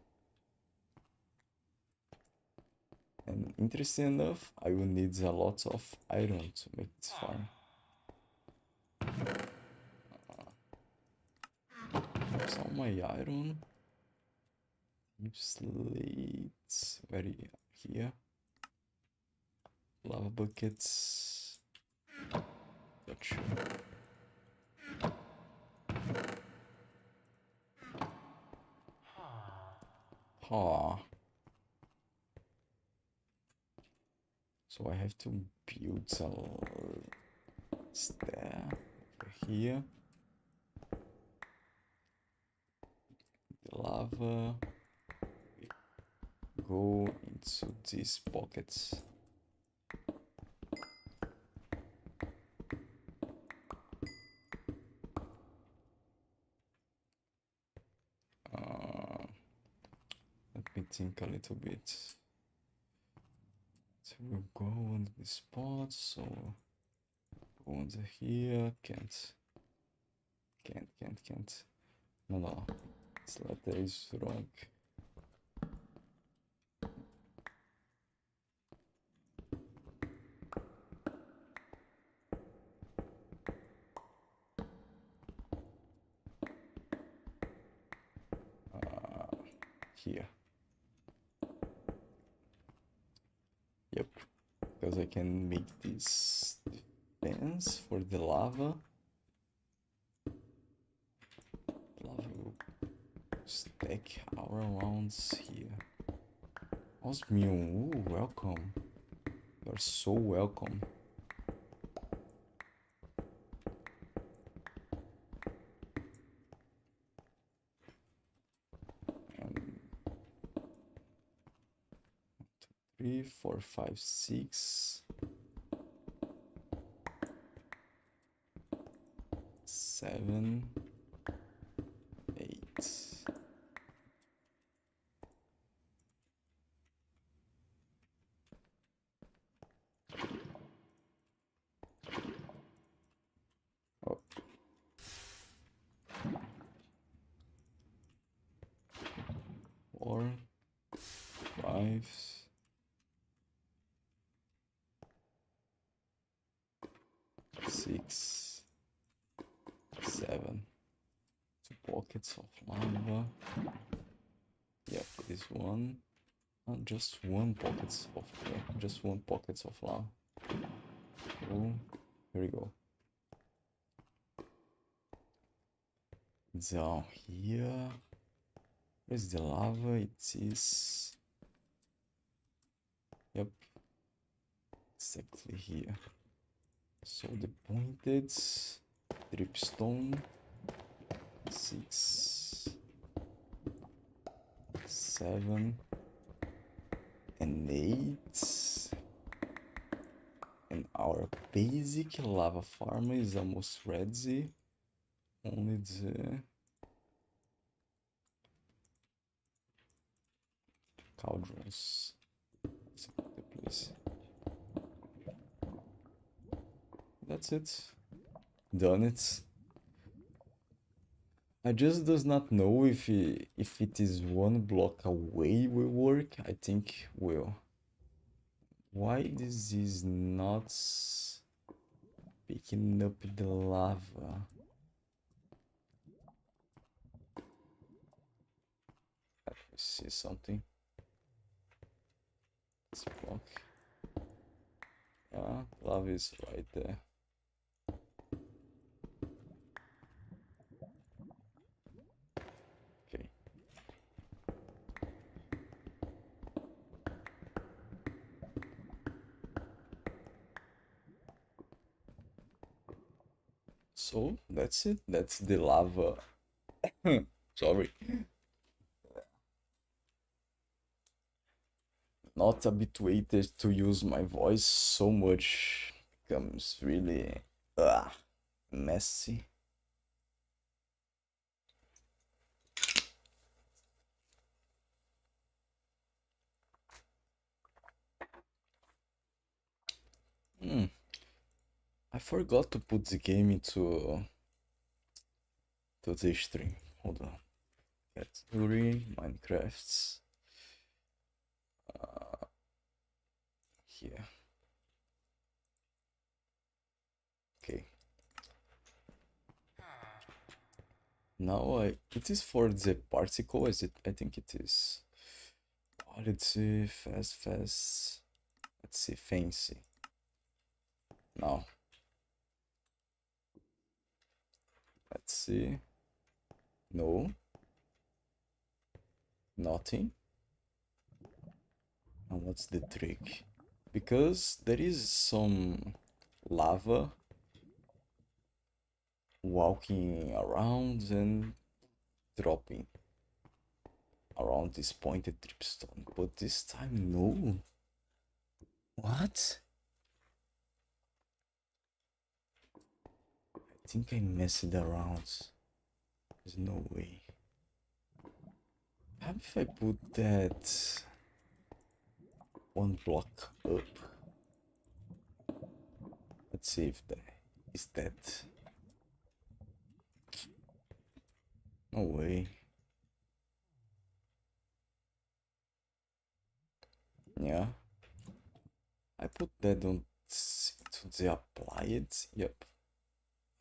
And interesting enough, I will need a lot of iron to make this farm. That's all my iron. Deep slates. Where are you? Here. Lava buckets. Gotcha. Ah. So I have to build a stair over here. The lava go into these pockets. Let me think a little bit. So we'll go on the spot, so go under here, can't. No, this letter is wrong. Here. Yep, because I can make this defense for the lava. Lava will stack our rounds here. Osmium, ooh, welcome. You're so welcome. And 3, 4, 5, 6, 7, 8. Oh. 4, 5, 6, 7. 2 pockets of lava. Yep, this one. Just one pockets of lava. Oh, here we go. Down here. Where's the lava? It is. Yep. Exactly here. So the pointed dripstone. 6, 7, and 8. And our basic lava farm is almost ready. Only the cauldrons. The place. That's it. Done it. I just does not know if it is one block away will work. I think will. Why this is not picking up the lava? Let me see something. This block. Yeah, lava is right there. Okay. So that's it. That's the lava. Sorry. Not habituated to use my voice so much. Becomes really messy. I forgot to put the game into the stream. Hold on. category, Minecraft. Here. Okay. Now it is for the particle, is it? I think it is. Oh, let's see, fast. Let's see, fancy. Now. Let's see. No. Nothing. And what's the trick? Because there is some lava walking around and dropping around this pointed dripstone, but this time no. What? I think I messed it around. There's no way. How if I put that one block up? Let's see if that is that. No way. Yeah. I put that on to the applied. Yep.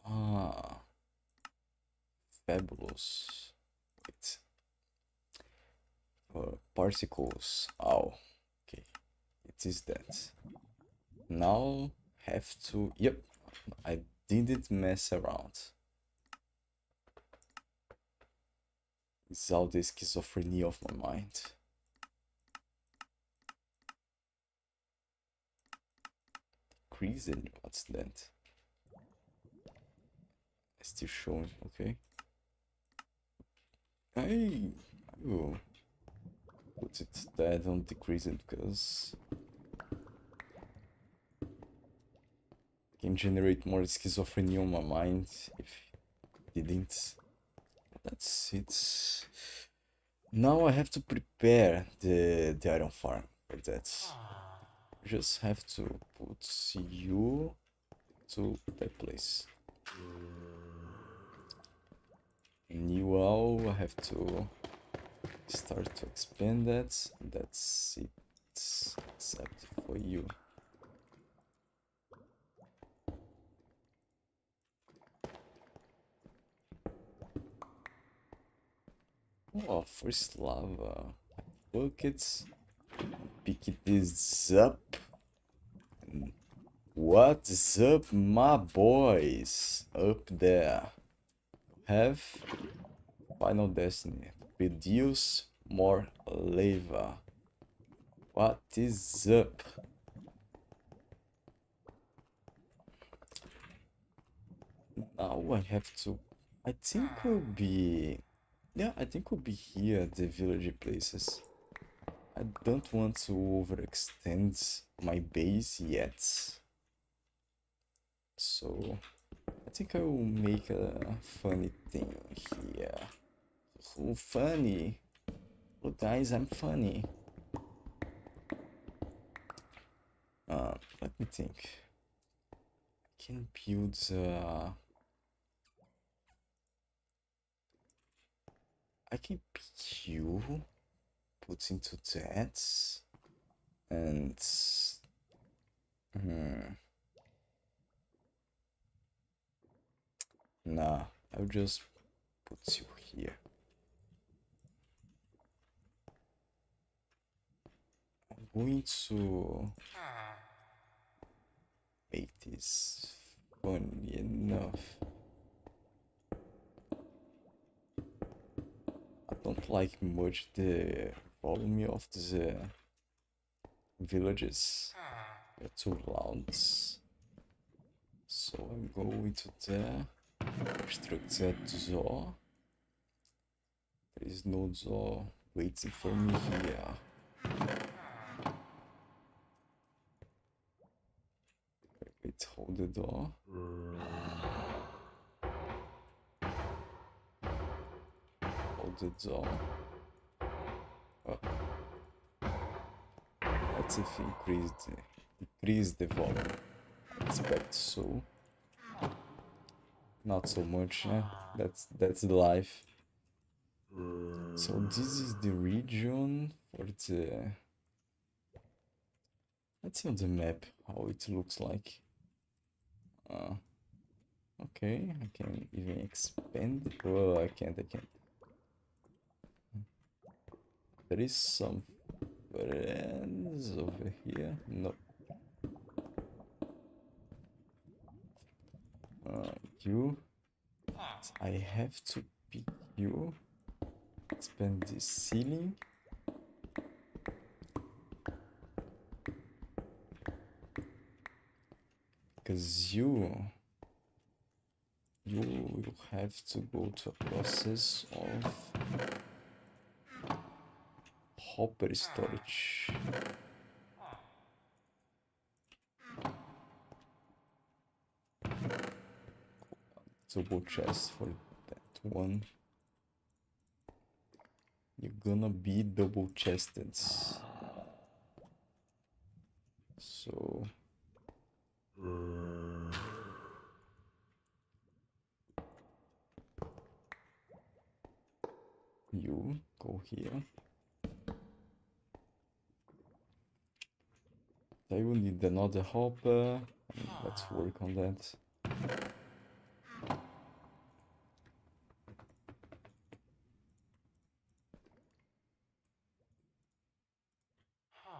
Ah. Fabulous. Wait. Particles. Oh. Okay. It is that. Now have to. Yep. I didn't mess around. It's all the schizophrenia of my mind. Crazy. What's that? Still showing. Okay. I will put it that on decrease it because I can generate more schizophrenia on my mind if it didn't. That's it. Now I have to prepare the iron farm for that. Just have to put you to that place. New wall, I have to start to expand that. That's it, except for you. Oh, first lava buckets. Pick this up. What's up, my boys? Up there. Have final destiny. Produce more lava. What is up? Now I have to. I think we'll be. Yeah, I think we'll be here at the village places. I don't want to overextend my base yet. So I think I will make a funny thing here. Oh, funny. Look guys, I'm funny. Let me think. I can build I can pick you, put into that, and nah, I'll just put you here. I'm going to make this funny enough. I don't like much the volume of the villages. They're too loud. So I'm going to there. Construct that door. There is no door waiting for me here. Wait, hold the door. Hold the door. Oh. Let's if increase the volume. Expect so. Not so much, that's the life. So this is the region for the... Let's see on the map how it looks like. Okay, I can even expand. Oh, I can't. There is some friends over here. No. You. I have to pick you. Expand the ceiling. Because you will have to go to a process of hopper storage. Double chest for that one. You're gonna be double chested. So you go here. I will need another hopper. Let's work on that.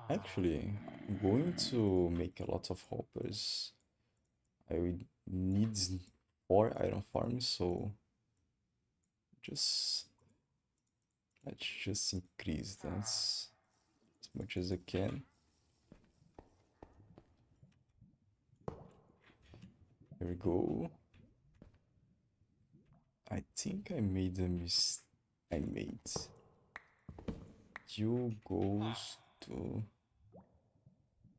Actually, I'm going to make a lot of hoppers. I will need 4 iron farms, so let's just increase that as much as I can. Here we go. I think I made a mistake. You goes to...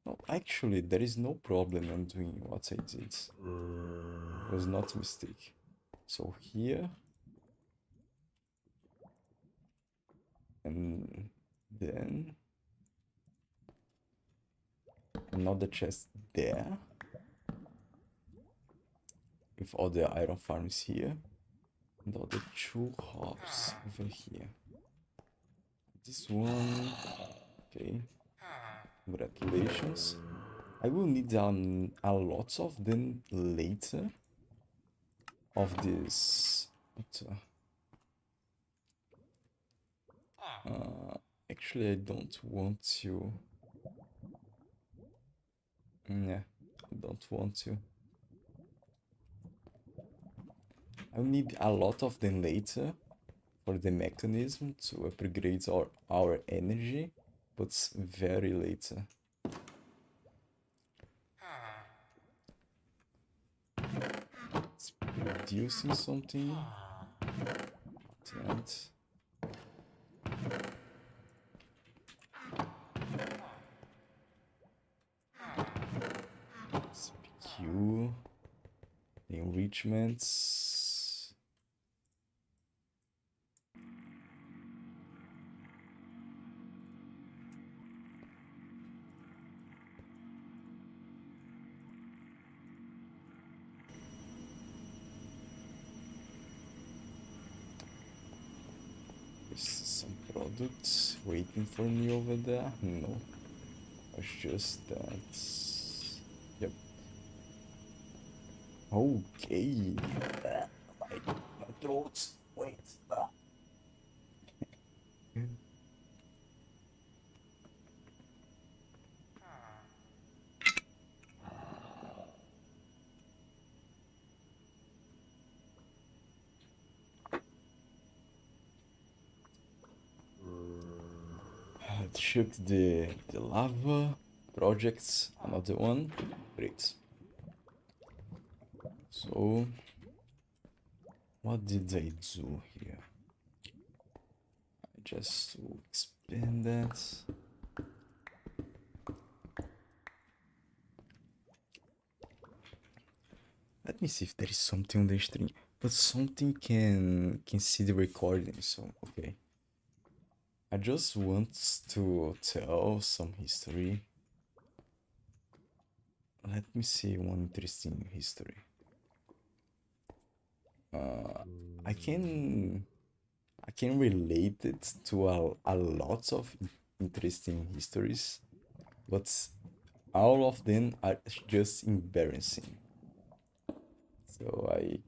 No, actually, there is no problem in doing what I did. It was not a mistake. So here... And then... Another chest there. With all the iron farms here. And all the 2 hops over here. This one... Okay. Congratulations. I will need a lot of them later. Of this... actually, I don't want to... Yeah, I don't want to. I'll need a lot of them later for the mechanism to upgrade our energy, but very later. It's producing something. Let's pick you. The enrichments. Some products waiting for me over there. No, it's just that. Yep. Okay. My throat. Wait. Shook the lava projects, another one. Great. So what did I do here? Just to expand that. Let me see if there is something on the stream. But something can see the recording, so okay. I just want to tell some history. Let me see one interesting history. I can can relate it to a lot of interesting histories, but all of them are just embarrassing. So I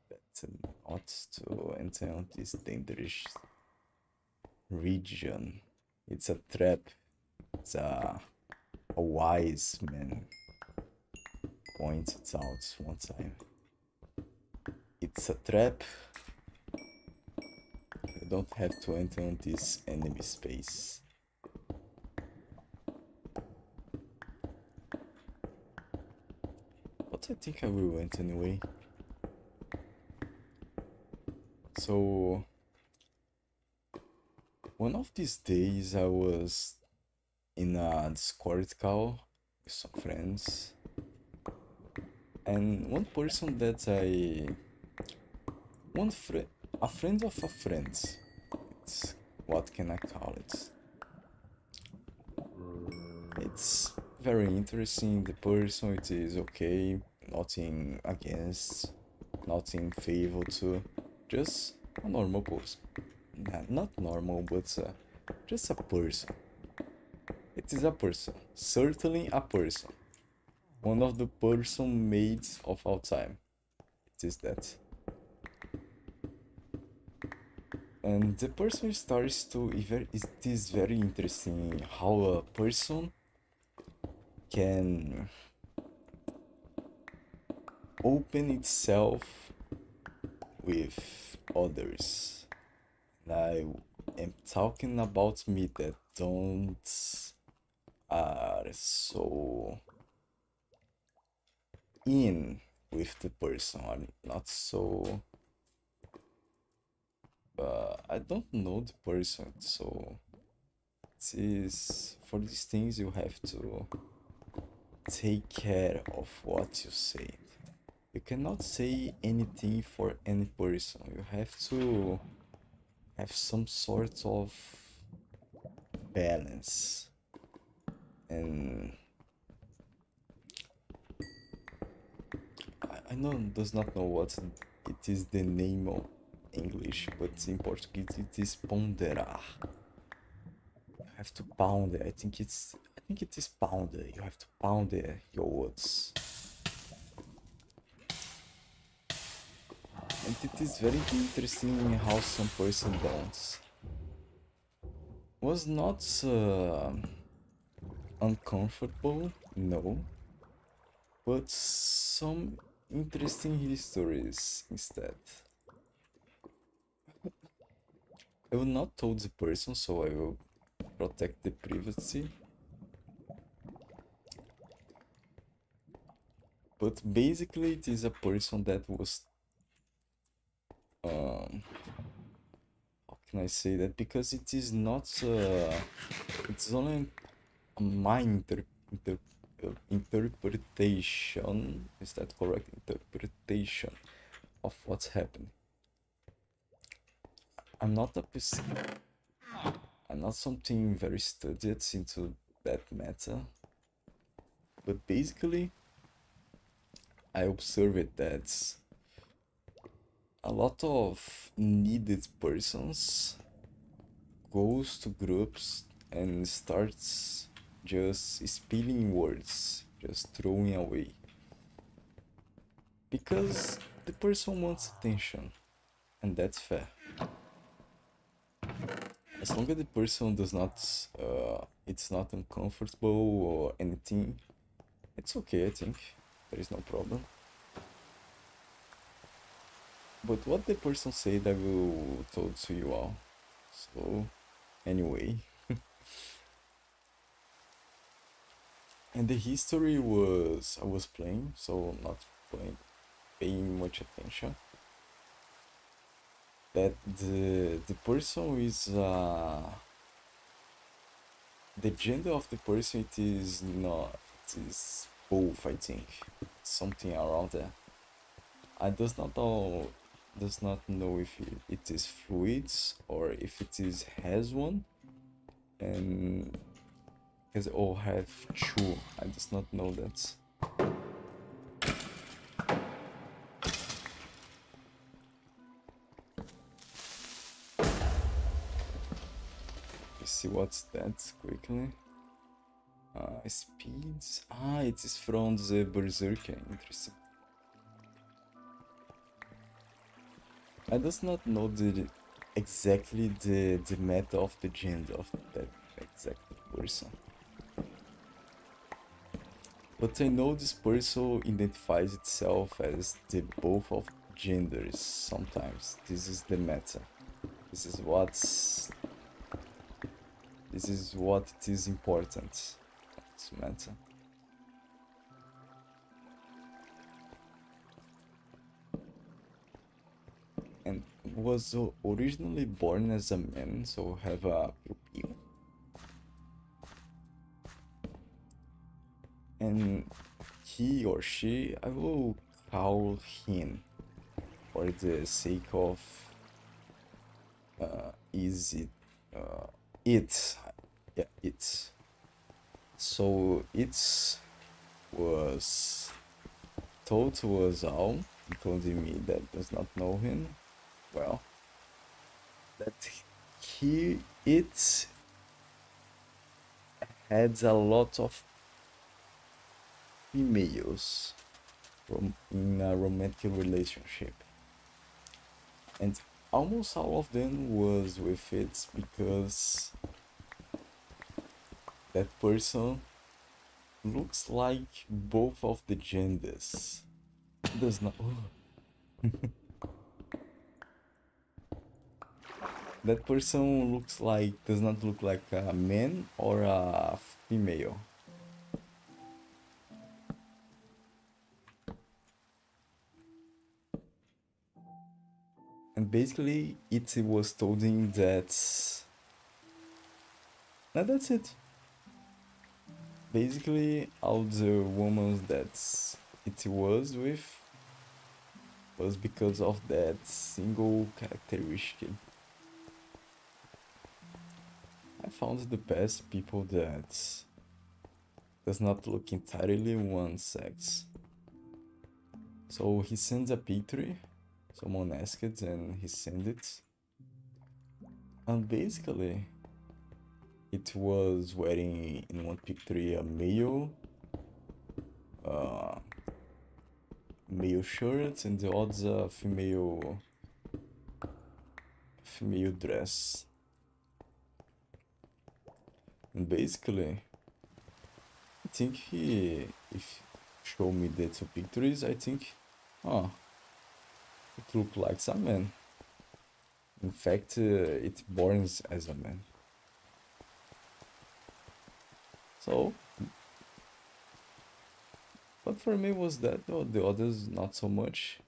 bet not to enter on this dangerous region. It's a trap. It's a wise man pointed out one time. It's a trap. You don't have to enter on this enemy space. But I think I will went anyway. So one of these days I was in a Discord call with some friends, and one person that a friend of a friend. It's, what can I call it? It's very interesting. The person, it is okay, nothing against, nothing favor to, just a normal person. Not normal, but just a person. It is a person, certainly a person. One of the person made of all time. It is that. And the person starts to, it is very interesting how a person can open itself with others. And I am talking about me that don't are so in with the person, are not so I don't know the person, so it is for these things you have to take care of what you say. You cannot say anything for any person. You have to have some sort of balance. And I know does not know what it is the name of English, but in Portuguese it is ponderar. You have to pound it. I think it is pound it. You have to pound it, your words. And it is very interesting how some person don't. Was not uncomfortable, no, but some interesting histories instead. I will not tell the person, so I will protect the privacy. But basically it is a person that was how can I say that, because it is not it's only my interpretation, is that correct? Interpretation of what's happening. I'm not I'm not something very studied into that matter, but basically I observed that a lot of needed persons goes to groups and starts just spilling words, just throwing away, because the person wants attention, and that's fair. As long as the person does not it's not uncomfortable or anything, it's okay. I think there is no problem. But what the person said, I will tell to you all. So anyway, and the history was, I was playing, so not paying much attention, that the person is the gender of the person, it is not, it is both, I think, something around there. I does not know if it is fluids or if it is has one, and because all have two. I does not know that. see what's that quickly. Speeds. It is from the Berserker. Interesting. I does not know exactly the meta of the gender of that exact person. But I know this person identifies itself as the both of genders sometimes. This is the meta. This is what it is important. It's meta. And was originally born as a man, so have a pew. And he or she, I will call him for the sake of easy it. Yeah, it. So it was told to us all, including me that does not know him well, that it had a lot of females in a romantic relationship, and almost all of them was with it because that person looks like both of the genders. Does not. That person does not look like a man or a female. And basically, it was told him that. Now that's it. Basically, all the women that it was with was because of that single characteristic. I found the best people that does not look entirely one sex. So he sends a picture, someone asked it and he sent it. And basically, it was wearing in one picture a male shirt and the other female dress. And basically, I think if show me the two pictures, I think, it looked like some man. In fact, it burns as a man. So, but for me was that, the others not so much.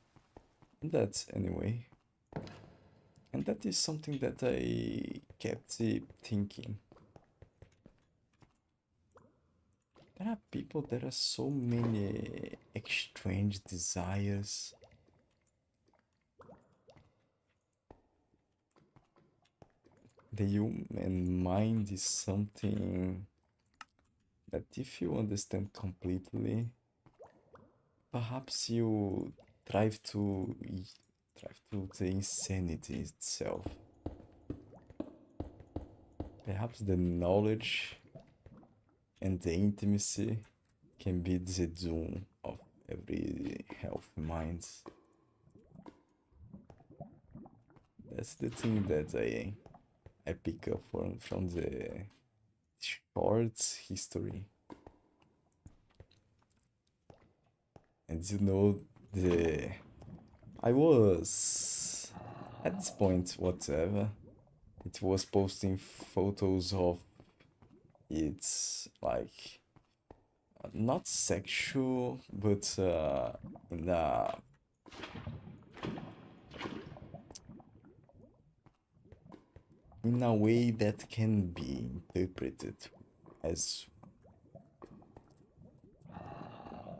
And that's anyway. And that is something that I kept thinking. There are people that are so many strange desires. The human mind is something that if you understand completely, perhaps you drive to the insanity itself. Perhaps the knowledge and the intimacy can be the doom of every healthy mind. That's the thing that I pick up from the short history. And I was at this point, whatever. It was posting photos of it's like not sexual, but in a way that can be interpreted as.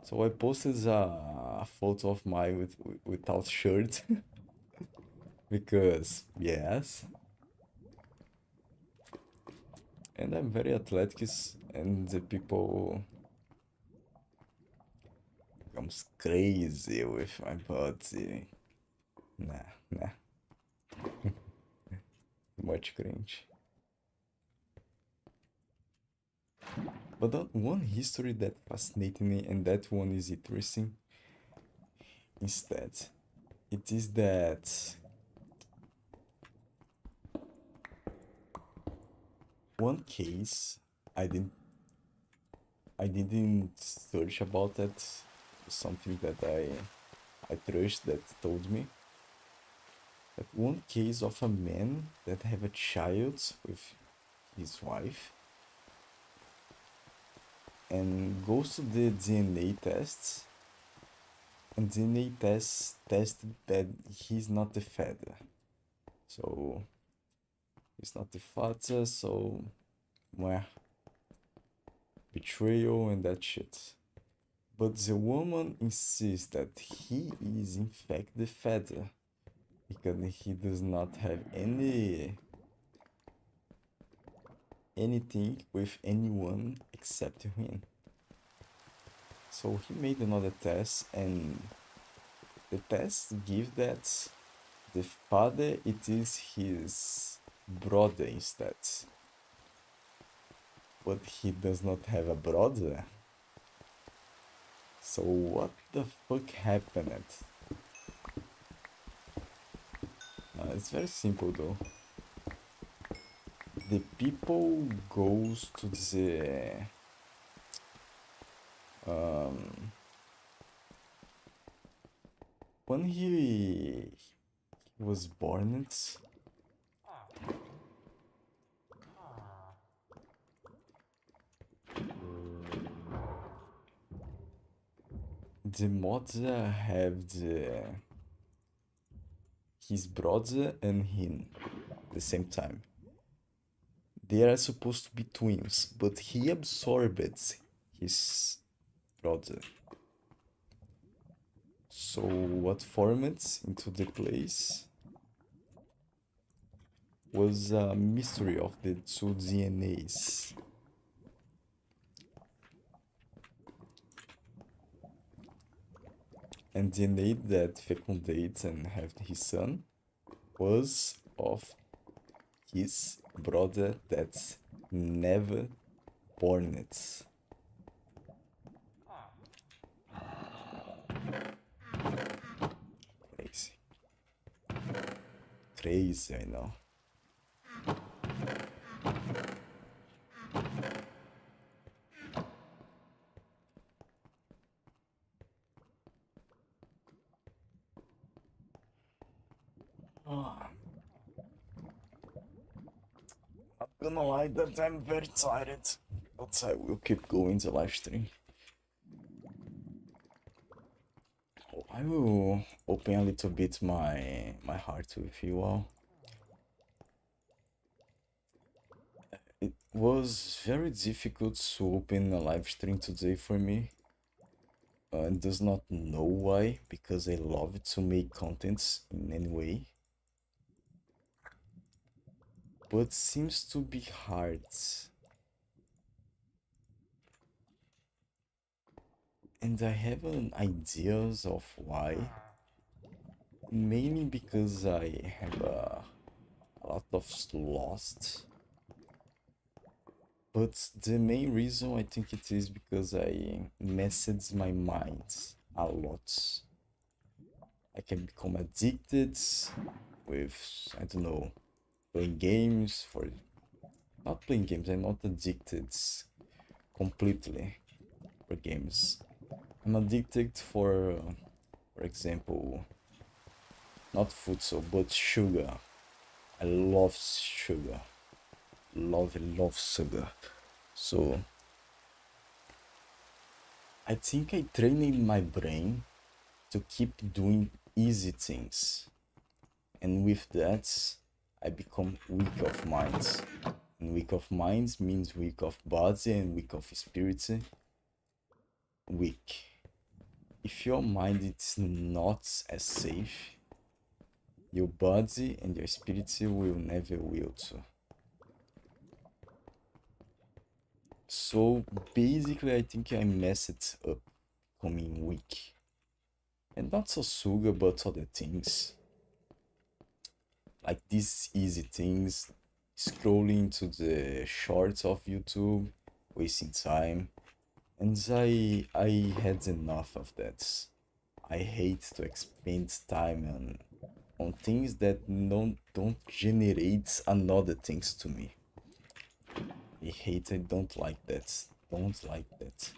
So I posted a photo of mine without shirt because yes, and I'm very athletic, and the people becomes crazy with my body. Nah, too much cringe. But the one history that fascinates me, and that one is interesting, is that it is that one case I didn't I didn't search about that. Something that I trust that told me that one case of a man that have a child with his wife and goes to the DNA tests, and DNA tests tested that he's not the father. So he's not the father, so well, betrayal and that shit. But the woman insists that he is in fact the father because he does not have anything with anyone except him. So he made another test, and the test gives that the father it is his brother instead. But he does not have a brother. So what the fuck happened? It's very simple though. The people goes to the when he was born, the mother have his brother and him at the same time. They are supposed to be twins, but he absorbed his brother. So what formed into the place was a mystery of the two DNAs. And DNA that fecundates and have his son was of his brother that's never born it. Crazy. Crazy, I know. Not gonna lie that I'm very tired, but I will keep going the live stream. I will open a little bit my heart with you all. It was very difficult to open a live stream today for me. And does not know why, because I love to make contents in any way. But seems to be hard. And I have an ideas of why. Mainly because I have a lot of lost. But the main reason I think it is because I messed my mind a lot. I can become addicted with, I don't know, playing games for... Not playing games, I'm not addicted completely for games. I'm addicted for example, not food, so but sugar. I love sugar. Love sugar. So I think I trained my brain to keep doing easy things. And with that, I become weak of mind. And weak of mind means weak of body and weak of spirit. Weak. If your mind is not as safe, your body and your spirit will never will to. So basically I think I messed up becoming weak. And not so sugar but other things. Like these easy things, scrolling to the shorts of YouTube, wasting time, and I had enough of that. I hate to expend time on things that don't generate another things to me. I don't like that. Don't like that.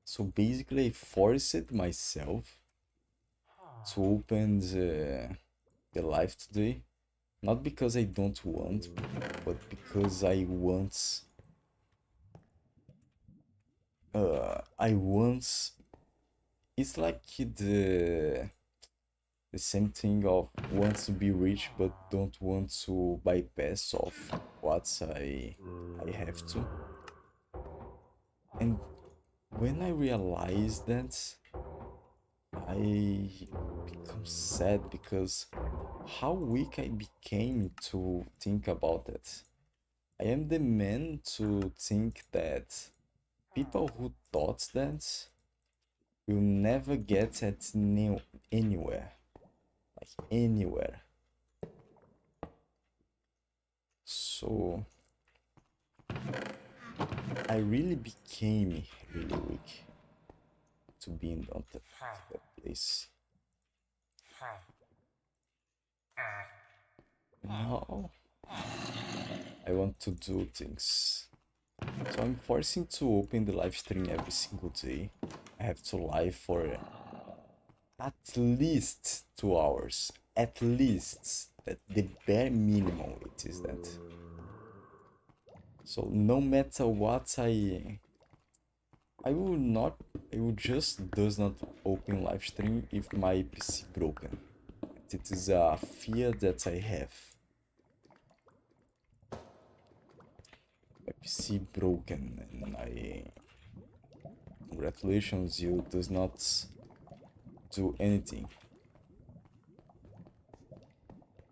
So basically I forced myself to open the live today. Not because I don't want, but because I want I want it's like the same thing of wants to be rich but don't want to bypass of what I have to. And when I realize that, I become sad because how weak I became to think about it. I am the man to think that people who thought that will never get at anywhere. Like anywhere. So I really became really weak to be in that place. Now I want to do things. So I'm forcing to open the live stream every single day. I have to live for at least 2 hours. At least. That the bare minimum it is that. So no matter what I will not, I will just does not open live stream if my PC broken. It is a fear that I have. My PC broken and congratulations, you does not do anything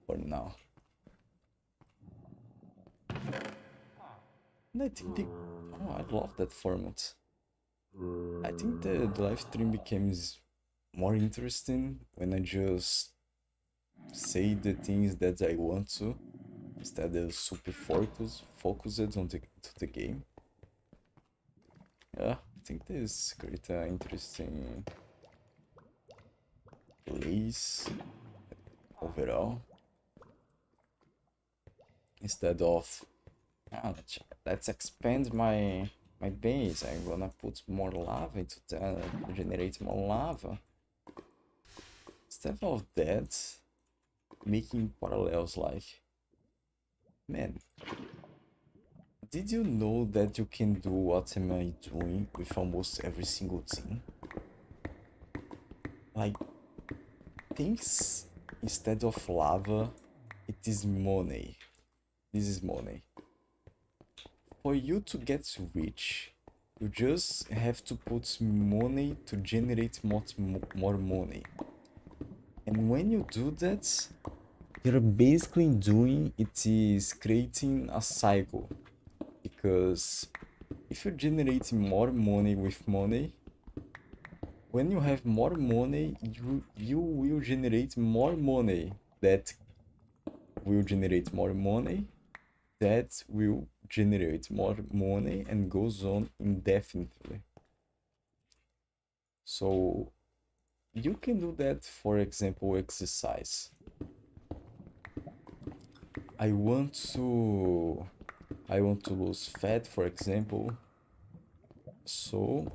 for now. And I think oh, I love that format. I think the live stream becomes more interesting when I just say the things that I want to instead of super focused on the game. Yeah, I think this create an interesting place overall. Instead of let's expand my base. I'm gonna put more lava into generate more lava. Instead of that, making parallels like, man, did you know that you can do what am I doing with almost every single thing? Like, things instead of lava, it is money. This is money. For you to get rich, you just have to put money to generate more money. And when you do that, you're basically doing it is creating a cycle. Because if you're generating more money with money, when you have more money, you will generate more money that will generate more money that will generate more money and goes on indefinitely. So you can do that, for example, exercise. I want to lose fat, for example. So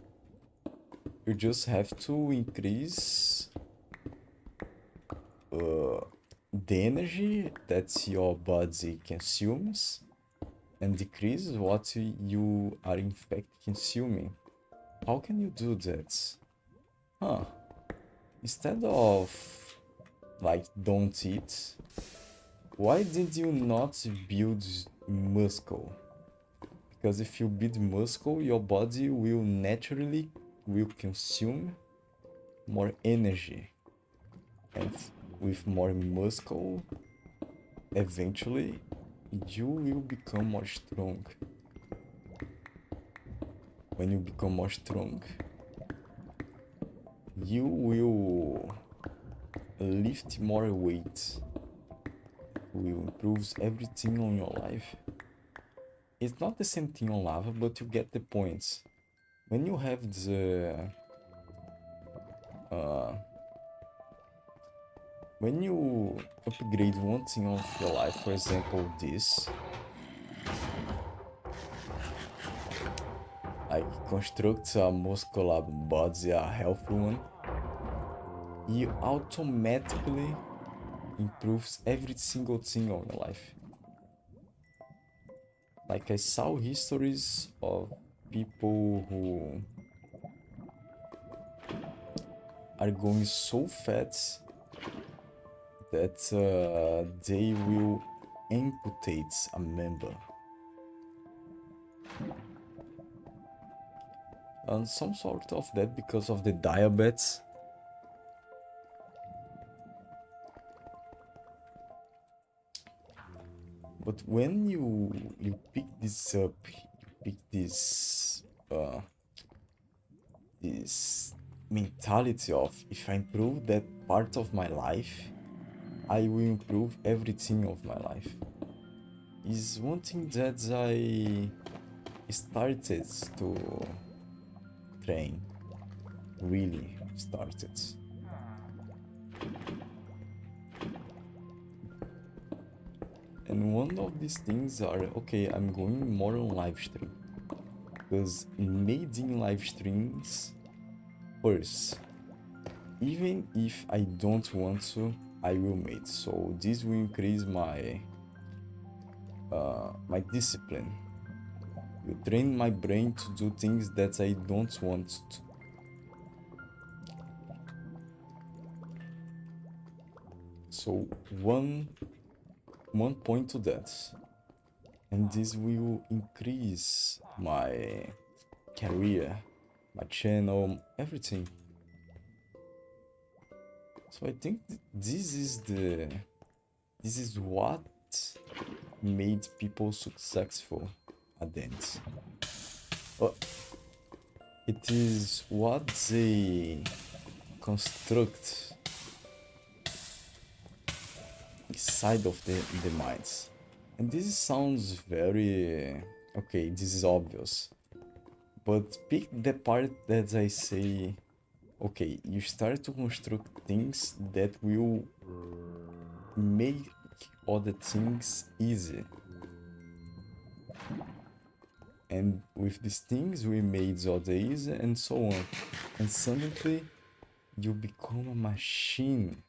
you just have to increase the energy that your body consumes and decrease what you are in fact consuming. How can you do that? Huh. Instead of like don't eat, why did you not build muscle? Because if you build muscle, your body will naturally consume more energy. And with more muscle, eventually you will become more strong. When you become more strong, you will lift more weight, will improve everything on your life. it's not the same thing on lava, but you get the points. When you have when you upgrade one thing of your life, for example this, like construct a muscular body, a healthy one, you automatically improves every single thing on your life. Like I saw histories of people who are going so fat that they will amputate a member. And some sort of that because of the diabetes. But when you pick this up, you pick this this mentality of if I improve that part of my life, I will improve everything of my life. Is one thing that I started to train. Really started. And one of these things are, okay, I'm going more on live stream. Because making live streams first. Even if I don't want to, I will make. So this will increase my my discipline. You train my brain to do things that I don't want to. So one point to that. And this will increase my career, my channel, everything. So I think this is what made people successful at the end. It is what they construct inside of the minds. And this sounds very... okay, this is obvious. But pick the part that I say, okay, you start to construct things that will make other things easy. And with these things we made other easy and so on. And suddenly you become a machine.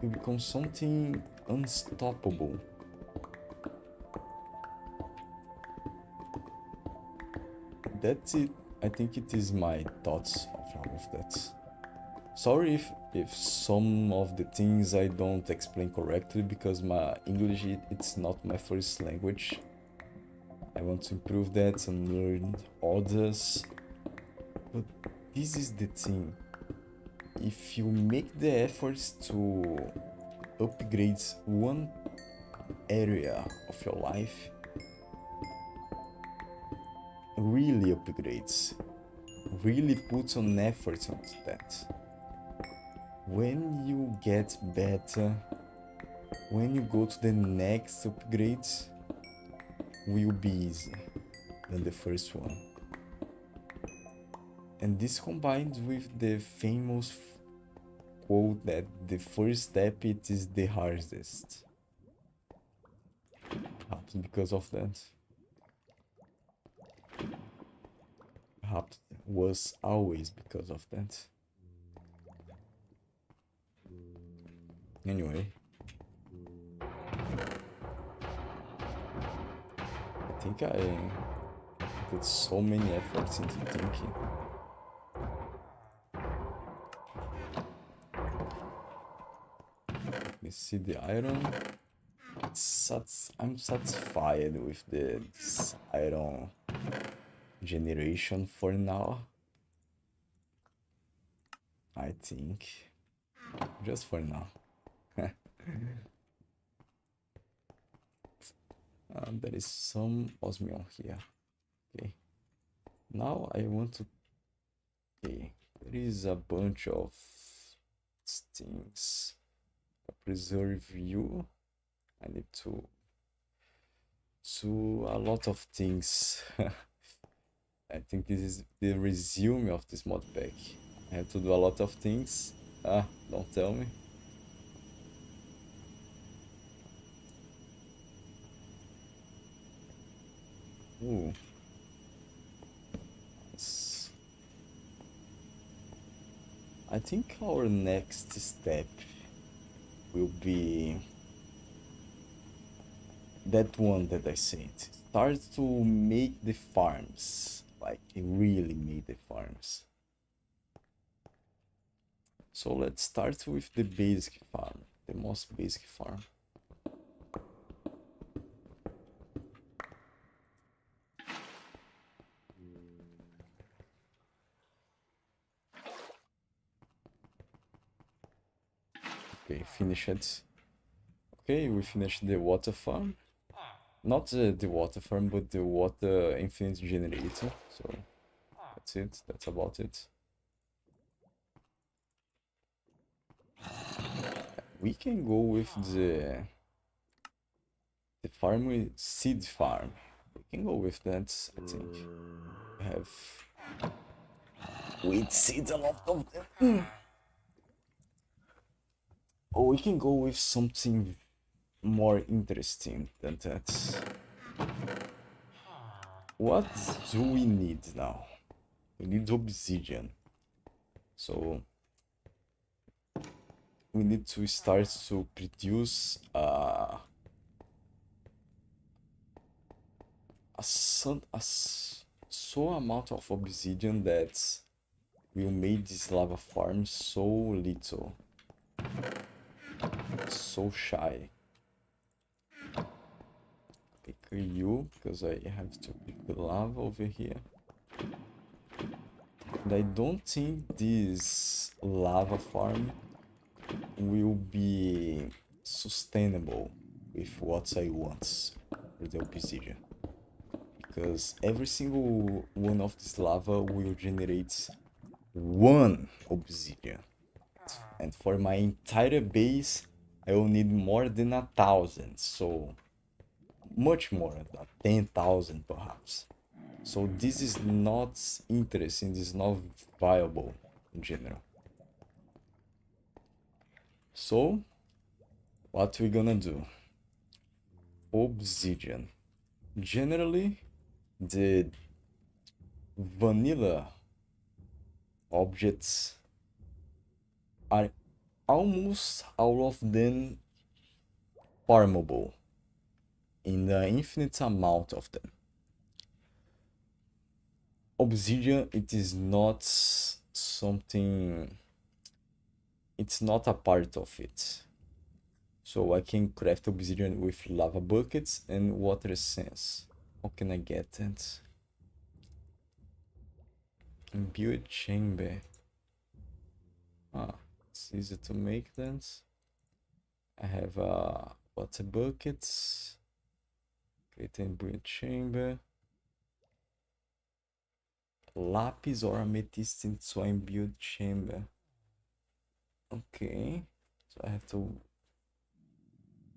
You become something unstoppable. That's it. I think it is my thoughts of all of that. Sorry if some of the things I don't explain correctly, because my English, it's not my first language. I want to improve that and learn others. But this is the thing. If you make the efforts to upgrade one area of your life, really upgrades, really puts on effort onto that. When you get better, when you go to the next upgrade, will be easier than the first one. And this combines with the famous quote that the first step it is the hardest. Perhaps because of that. Perhaps was always because of that. Anyway. I think I put so many efforts into thinking. Let me see the iron. I'm satisfied with this iron generation for now. I think. Just for now. There is some osmium here. Okay. Now I want to... okay. There is a bunch of things. Preserve you. I need to a lot of things. I think this is the resume of this mod pack. I have to do a lot of things. Ah, don't tell me. Ooh. Nice. I think our next step will be that one that I said. Start to make the farms. Like, really make the farms. So let's start with the basic farm. The most basic farm. Okay, finish it. Okay, we finished the water farm. Not the water farm, but the water infinite generator. So that's it. That's about it. We can go with the farm with seed farm. We can go with that, I think. We have wheat seeds, a lot of them. Or we can go with something more interesting than that. What do we need now? We need obsidian. So we need to start to produce a so amount of obsidian that will make this lava farm so little, so shy. Pick you because I have to pick the lava over here. And I don't think this lava farm will be sustainable with what I want for the obsidian. Because every single one of this lava will generate one obsidian. And for my entire base, I will need more than 1,000. So much more, 10,000 perhaps. So this is not interesting, this is not viable in general. So what we gonna do? Obsidian. Generally, the vanilla objects are almost all of them farmable in the infinite amount of them. Obsidian, it is not something, it's not a part of it. So I can craft obsidian with lava buckets and water essence. How can I get that? Build chamber. Ah, it's easy to make that. I have water buckets. Create a build chamber. Lapis or amethyst in swine build chamber. Okay, so I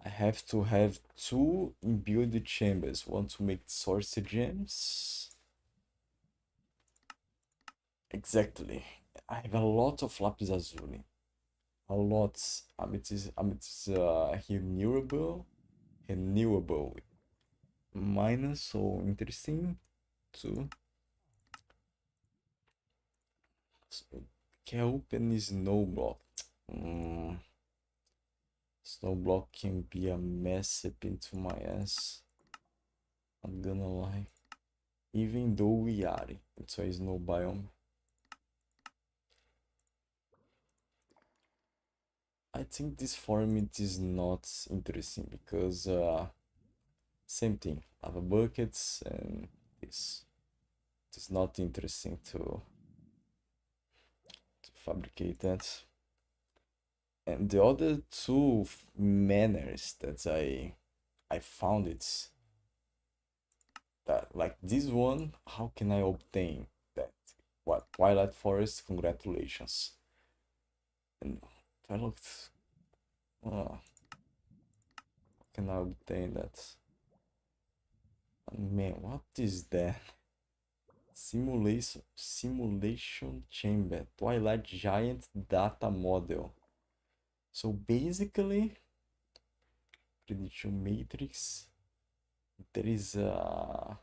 have to have two imbued chambers. One to make sorcery gems. Exactly. I have a lot of lapis lazuli. A lot. Amethyst renewable. Minus, so interesting too. So, can open this snow block. Snow block can be a mess up into my ass. I'm gonna lie. Even though we are, it's a snow biome. I think this farm it is not interesting because same thing, lava buckets and this. It is not interesting to fabricate that. And the other two manners that I found it that like this one, how can I obtain that? What Twilight Forest? Congratulations. And I looked. What can I obtain that? Man, what is that? Simulation chamber, Twilight Giant data model. So basically, prediction matrix. There is a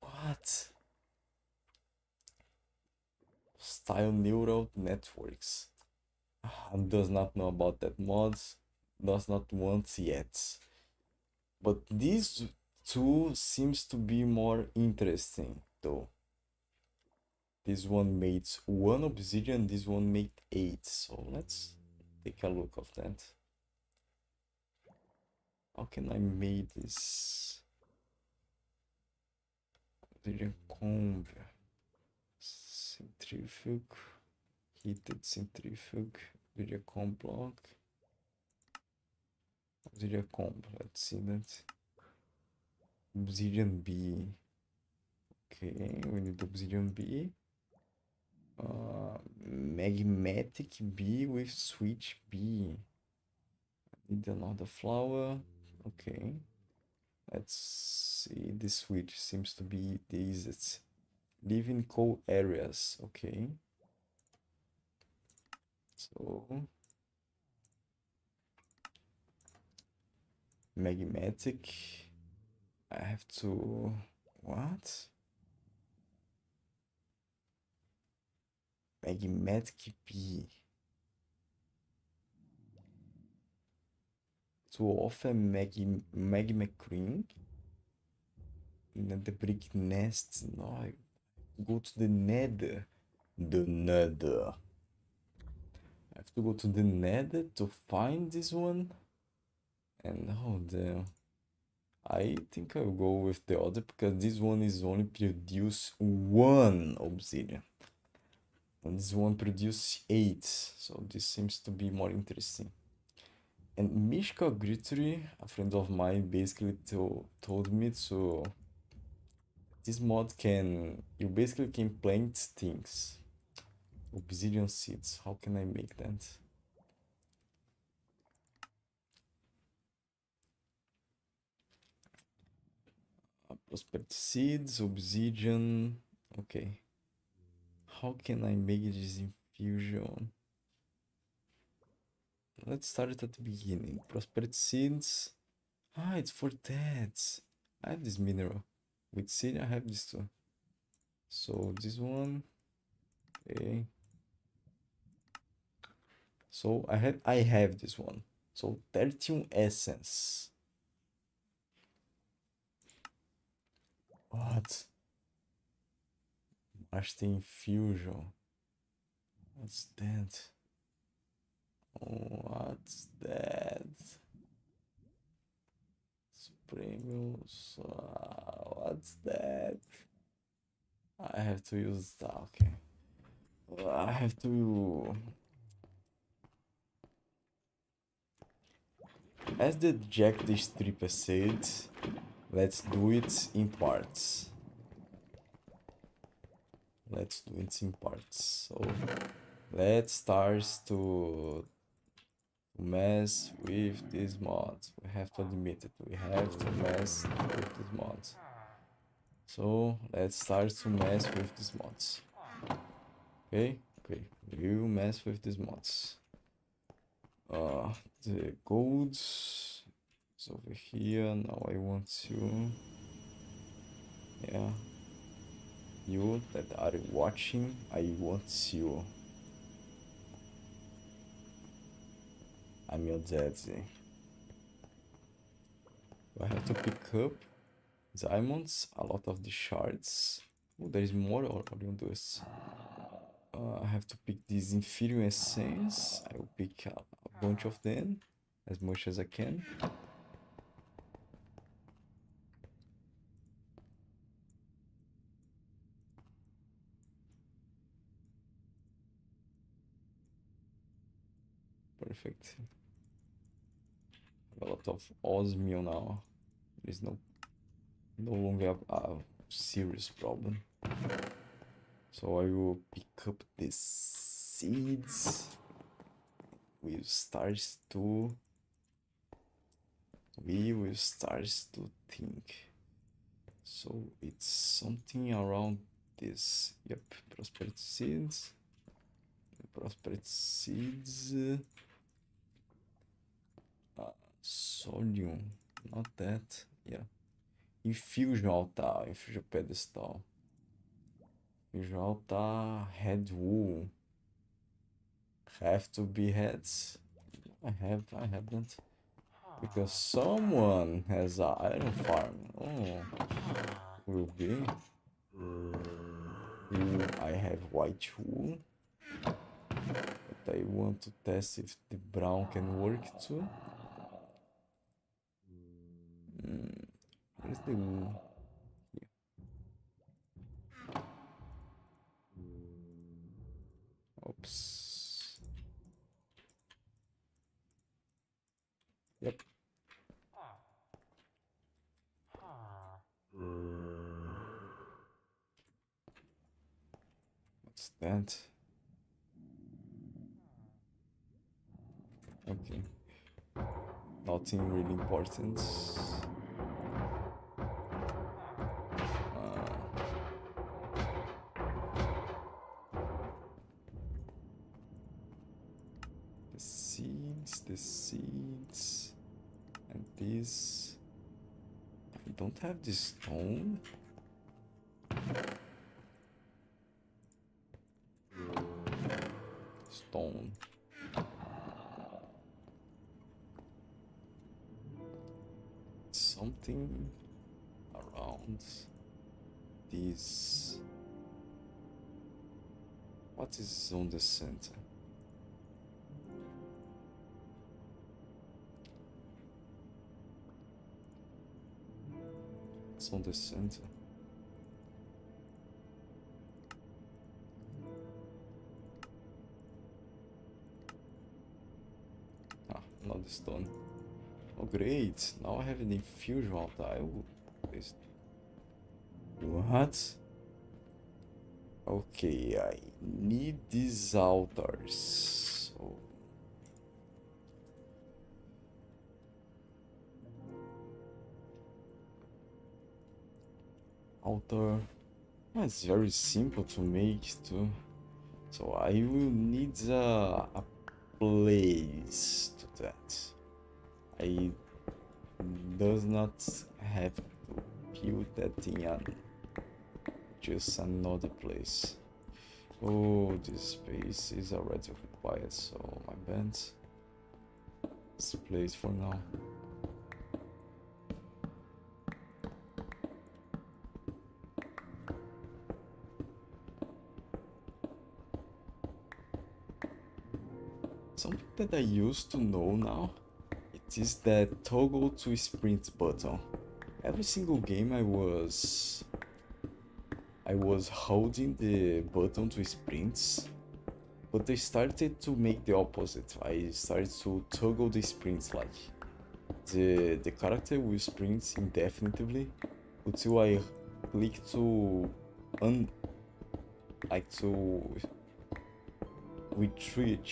what? Style neural networks. Does not know about that mods. Does not want yet. But these two seems to be more interesting though. This one made 1 obsidian, this one made 8. So let's take a look of that. How can I make this? Obsidian comb. Centrifuge. Heated centrifuge. Obsidian comb block. Obsidian comb. Let's see that. Obsidian B. Okay, we need obsidian B. Magmatic B with switch B. Need another flower. Okay. Let's see. This switch seems to be the easiest. Live in cold areas. Okay. So magmatic. I have to what? Magmatic B. To offer magma cream. The brick nest. No, I go to the nether. The nether. I have to go to the nether to find this one. And oh damn. I think I'll go with the other because this one is only produce 1 obsidian. And this one produce 8. So this seems to be more interesting. And Mishka Grittery, a friend of mine, basically told me to this mod you basically can plant things. Obsidian seeds, how can I make that? Prosperity seeds, obsidian, okay. How can I make this infusion? Let's start it at the beginning. Prosperity seeds. It's for that. I have this mineral. With seed, I have this too. So this one, okay. So I have this one. So 13 essence. What? Master infusion. What's that? What's that? Supremos. What's that? I have to use that. Okay. I have to. As the Jack the Stripper said, let's do it in parts. Let's do it in parts. So let's start to mess with this mod. We have to admit it. We have to mess with this mod. So let's start to mess with these mods. Okay, we'll mess with these mods. The gold is over here. Now I want to, yeah, you that are watching, I want you. I'm your daddy. I have to pick up diamonds, a lot of the shards. Oh, there is more or you do this? I have to pick these inferior essence. I will pick a bunch of them, as much as I can. Perfect. A lot of osmium now. There is no longer a serious problem. So I will pick up the seeds. We'll start to we will start to think. So it's something around this. Yep, prosperity seeds. Prosperity seeds. Solium, not that. Yeah. Infusion altar, infusion pedestal. Infusion altar, head wool. Have to be heads. I haven't. Because someone has an iron farm. Oh, will be. I have white wool. But I want to test if the brown can work too. Where's the wool? Here. Oops. Yep. What's that? Okay. Nothing really important. The seeds, and this. I don't have this stone. Stone. Something around this. What is on the center? It's on the center. Ah, not the stone. Oh great, now I have an infusion altar. I will place. What? Okay, I need these altars. So altar. It's very simple to make too. So I will need a place to that. I does not have to build that thing on just another place. Oh, this space is already occupied, so my bad. This place for now. Something that I used to know now, it is that toggle to sprint button. Every single game I was holding the button to sprints, but I started to make the opposite. I started to toggle the sprints, like the character will sprint indefinitely until I click to retreat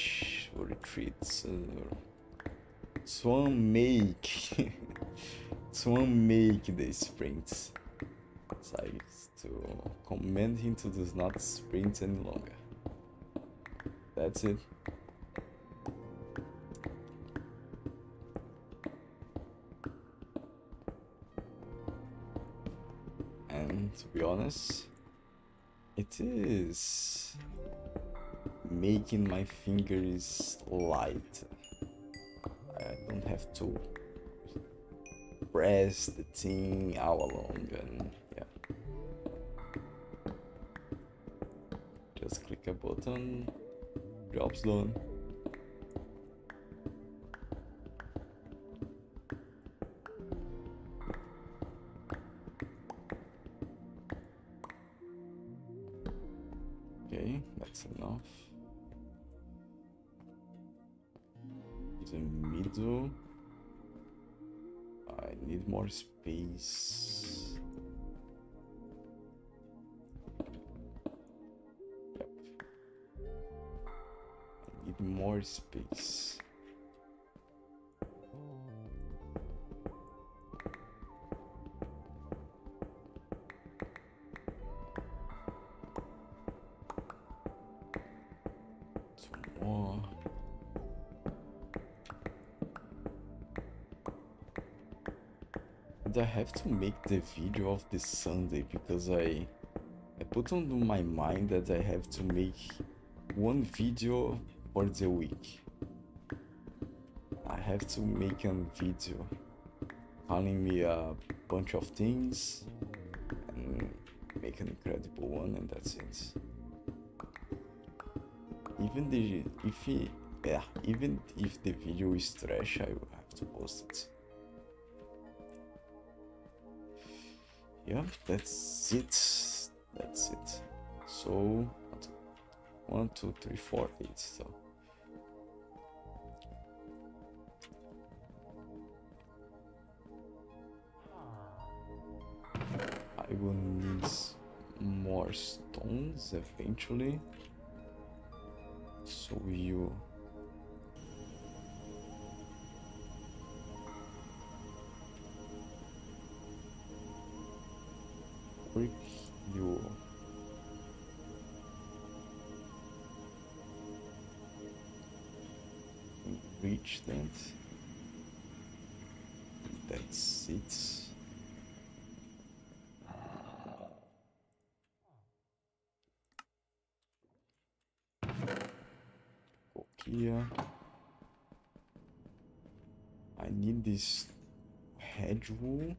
to unmake to unmake the sprint. So I used to command him to do not sprint any longer. That's it. And to be honest, it is making my fingers light. I don't have to press the thing all along, and yeah, just click a button, job's done. Okay, that's enough. The middle, I need more space. Yep. I need more space. And I have to make the video of this Sunday because I put on my mind that I have to make one video for the week. I have to make a video telling me a bunch of things and make an incredible one, and that's it. Even if the video is trash, I will have to post it. Yeah, that's it. So 1, 2, 3, 4, 8. So I will need more stones eventually. So you brick, you reach that. That's it. Go here. I need this hedge wool.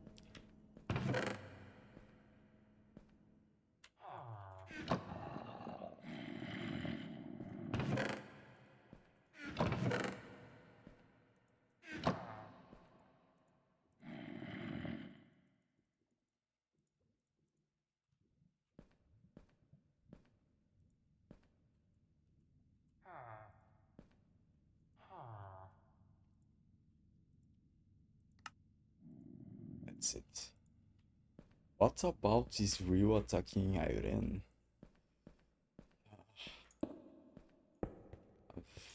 That's it. What about this real attacking iron?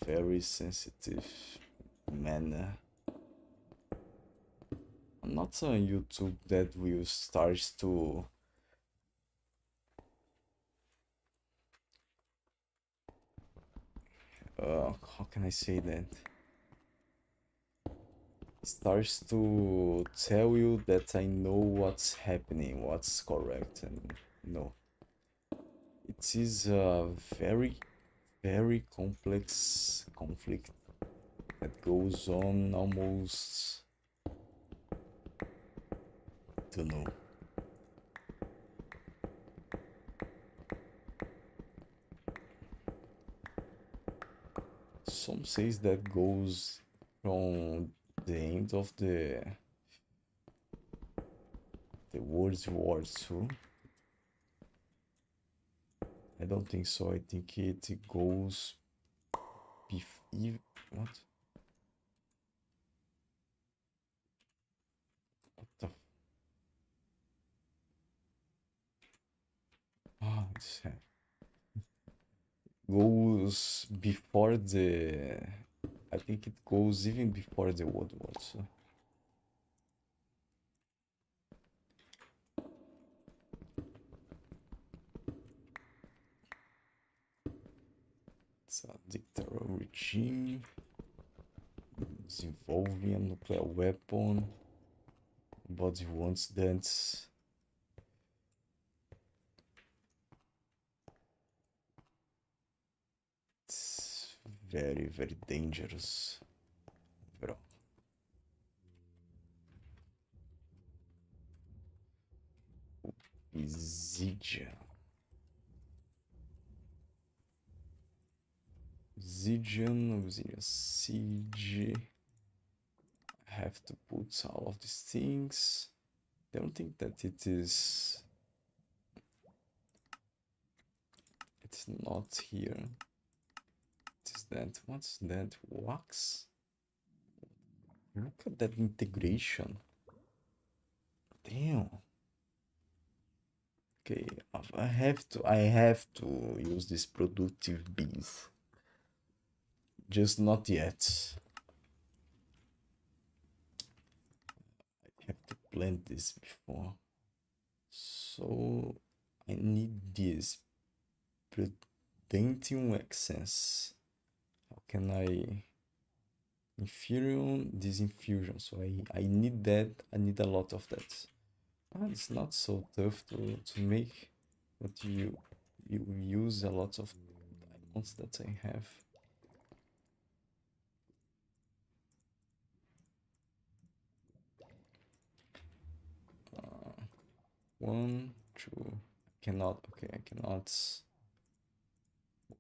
Very sensitive manner. I'm not on YouTube that will start to how can I say that? Starts to tell you that I know what's happening, what's correct, and no. It is a very, very complex conflict that goes on almost, don't know. Some says that goes from the end of the World War II. I don't think so. I think it goes what? What the? It's goes before the. I think it goes even before the World War II. It's a dictatorial regime. It's involving a nuclear weapon. Nobody wants that. It's very, very dangerous, bro. Obsidian. Obsidian siege. I have to put all of these things. I don't think that it's not here. It is that. What's that? Wax? Look at that integration. Damn. Okay, I have to use this productive bees. Just not yet. I have to plant this before. So I need this Prudentium access. How can I Inferium, disinfusion. So I need that. I need a lot of that. It's not so tough to make, but you use a lot of diamonds that I have. One, two. Cannot. Okay, I cannot.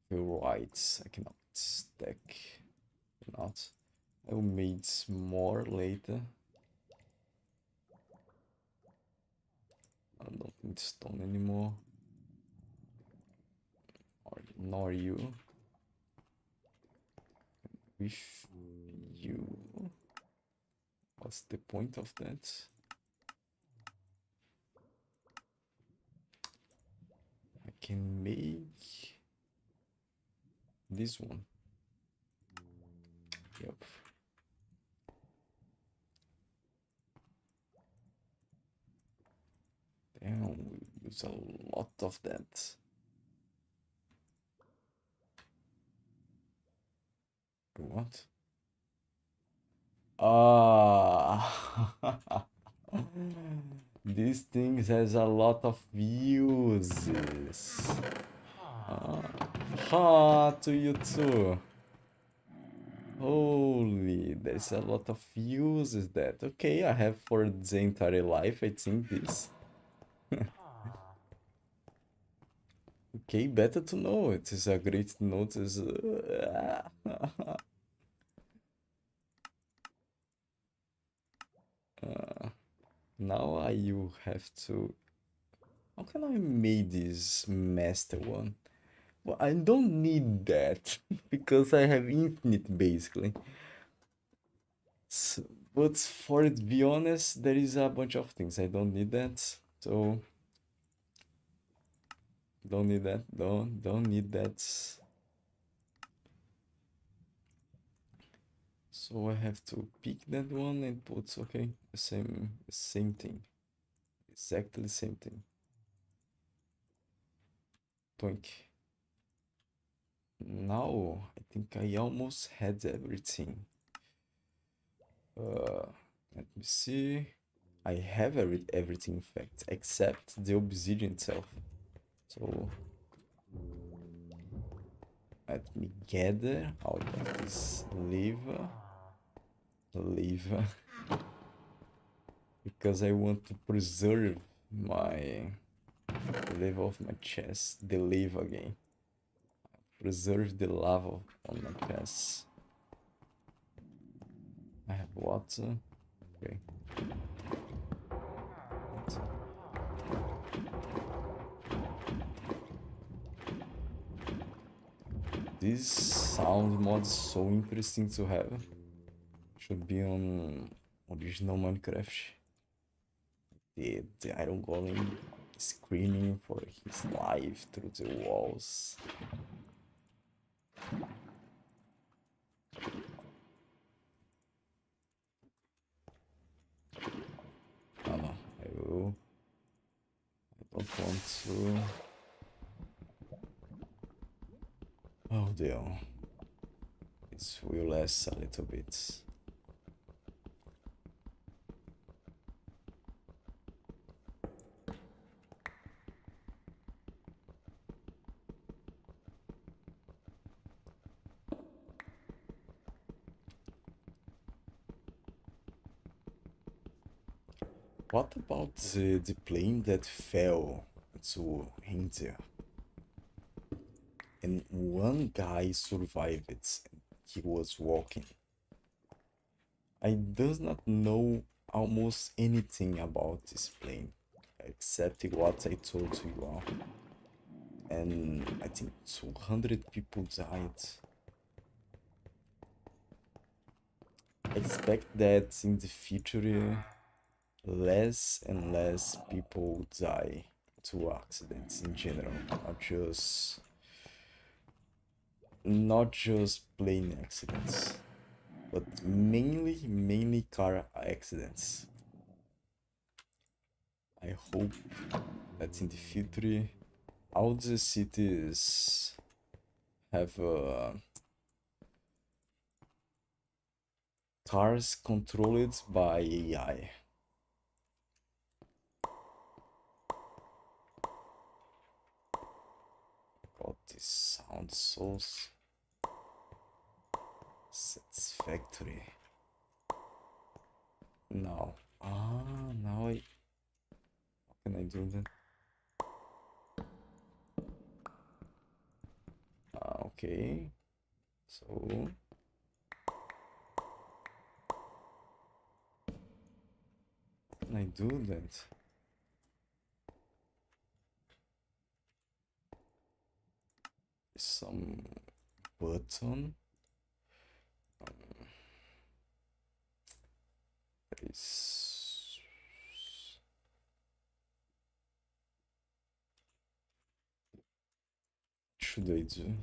Right, I cannot stack. Cannot. I will make more later. I don't need stone anymore. Or nor you. With you. What's the point of that? I can make this one. Yep. Damn, we use a lot of that. What? Ah, this thing has a lot of uses. To you too. Holy, there's a lot of uses that. Okay, I have for the entire life, I think this. Okay, better to know. It is a great notice. Now you have to. How can I make this master one? Well, I don't need that because I have infinite basically. So, but for it to be honest, there is a bunch of things I don't need that. So don't need that. Don't need that. So I have to pick that one and put okay, the same thing. Exactly the same thing. Twink. Now I think I almost had everything. Let me see. I have everything in fact, except the obsidian itself. So let me gather out of this lava, because I want to preserve my level of my chest, the lava again. Preserve the lava on my chest. I have water. Okay. This sound mod is so interesting to have. Should be on original Minecraft. The Iron Golem screaming for his life through the walls. Oh no, I don't want to. Oh dear. This will last a little bit. What about the plane that fell to India? And one guy survived it. He was walking. I does not know almost anything about this plane, except what I told to you all. And I think 200 people died. I expect that in the future, less and less people die to accidents in general, not just plane accidents, but mainly car accidents. I hope that in the future all the cities have Cars controlled by AI. God, this sounds so satisfactory. Now, now how can I do that? Okay, so how can I do that? Some button. Is should I do?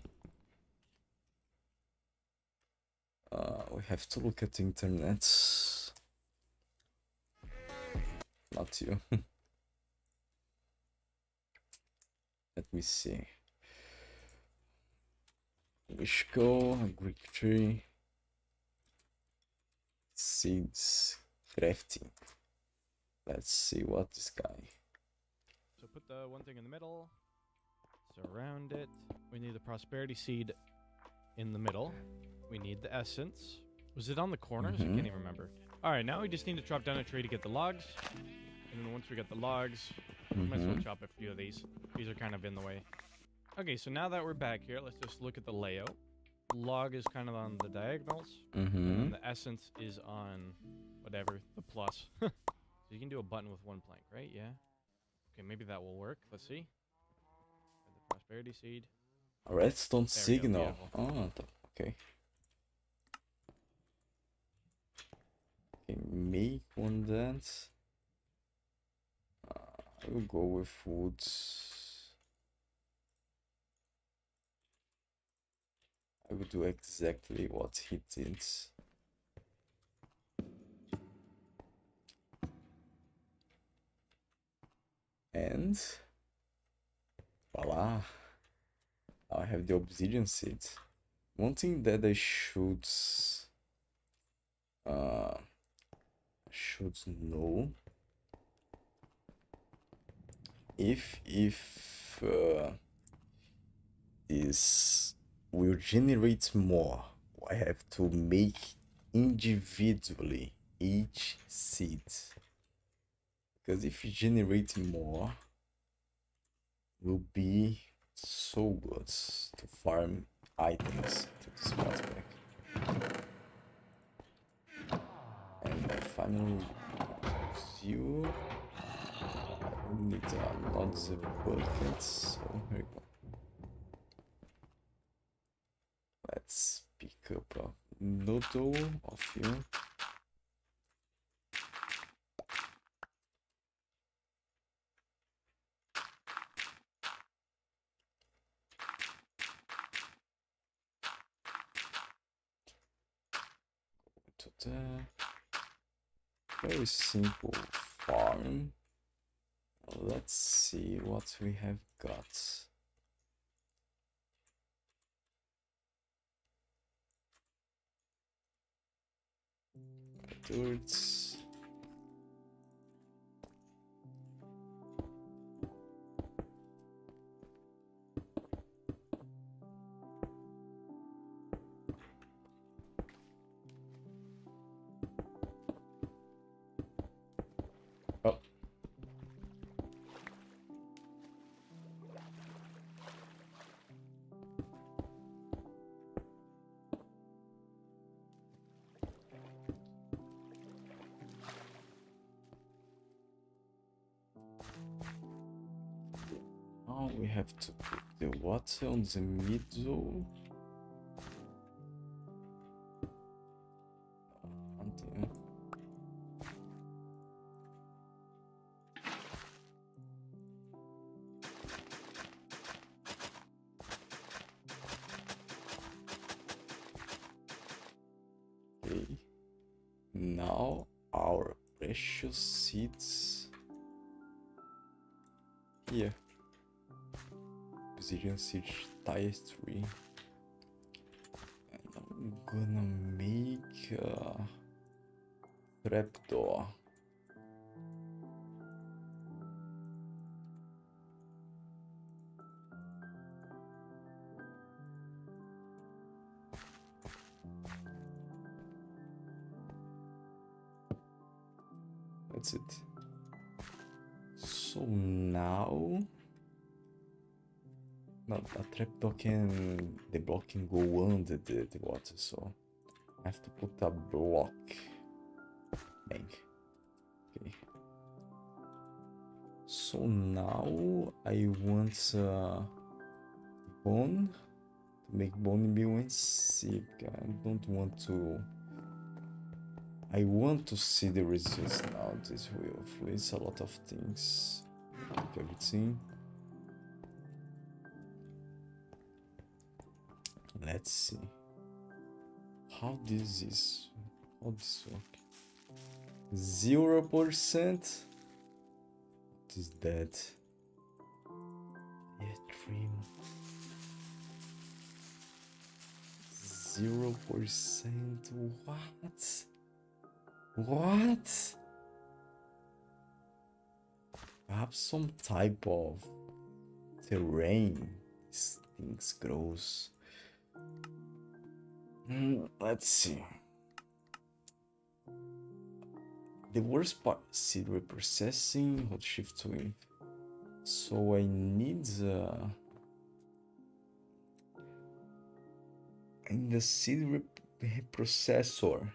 We have to look at the internet. Not you. Let me see. Wish go, a Greek tree. Seeds. Crafting. Let's see what this guy. So put the one thing in the middle. Surround it. We need the prosperity seed in the middle. We need the essence. Was it on the corners? I can't even remember. Alright, now we just need to chop down a tree to get the logs. And then once we get the logs, we might as well chop a few of these. These are kind of in the way. Okay, so now that we're back here, let's just look at the layout. Log is kind of on the diagonals. And then the essence is on whatever, the plus. So you can do a button with one plank, right? Yeah. Okay, maybe that will work. Let's see. The prosperity seed. A redstone signal. Oh, okay. Okay, make one dance. I will go with wood. I will do exactly what he did. And voila. Now I have the obsidian seed. One thing that I should know if this will generate more, I have to make individually each seed, because if you generate more, will be so good to farm items to this Modpack. And my final view, I need another bucket, so here we go. Let's pick up a noodle of you. Go to the very simple farm. Let's see what we have got. Nerrrrd. Oh. Now we have to put the water on the middle. Okay. Now our precious seeds here. Obsidian seed tier 3. And I'm gonna make Trapdoor. That's it. So now, a trapdoor can, the block can go under the water, so I have to put a block. Bang. Okay. So now I want bone to make bone meal and sick. I don't want to. I want to see the results now. This will influence a lot of things. Click everything. Let's see how this is. How this work? 0%. What is that? Yeah, trim. 0%. What? What? Perhaps some type of terrain. This thing's gross. Let's see. The worst part, seed reprocessing, hold shift to win. So I need the seed reprocessor.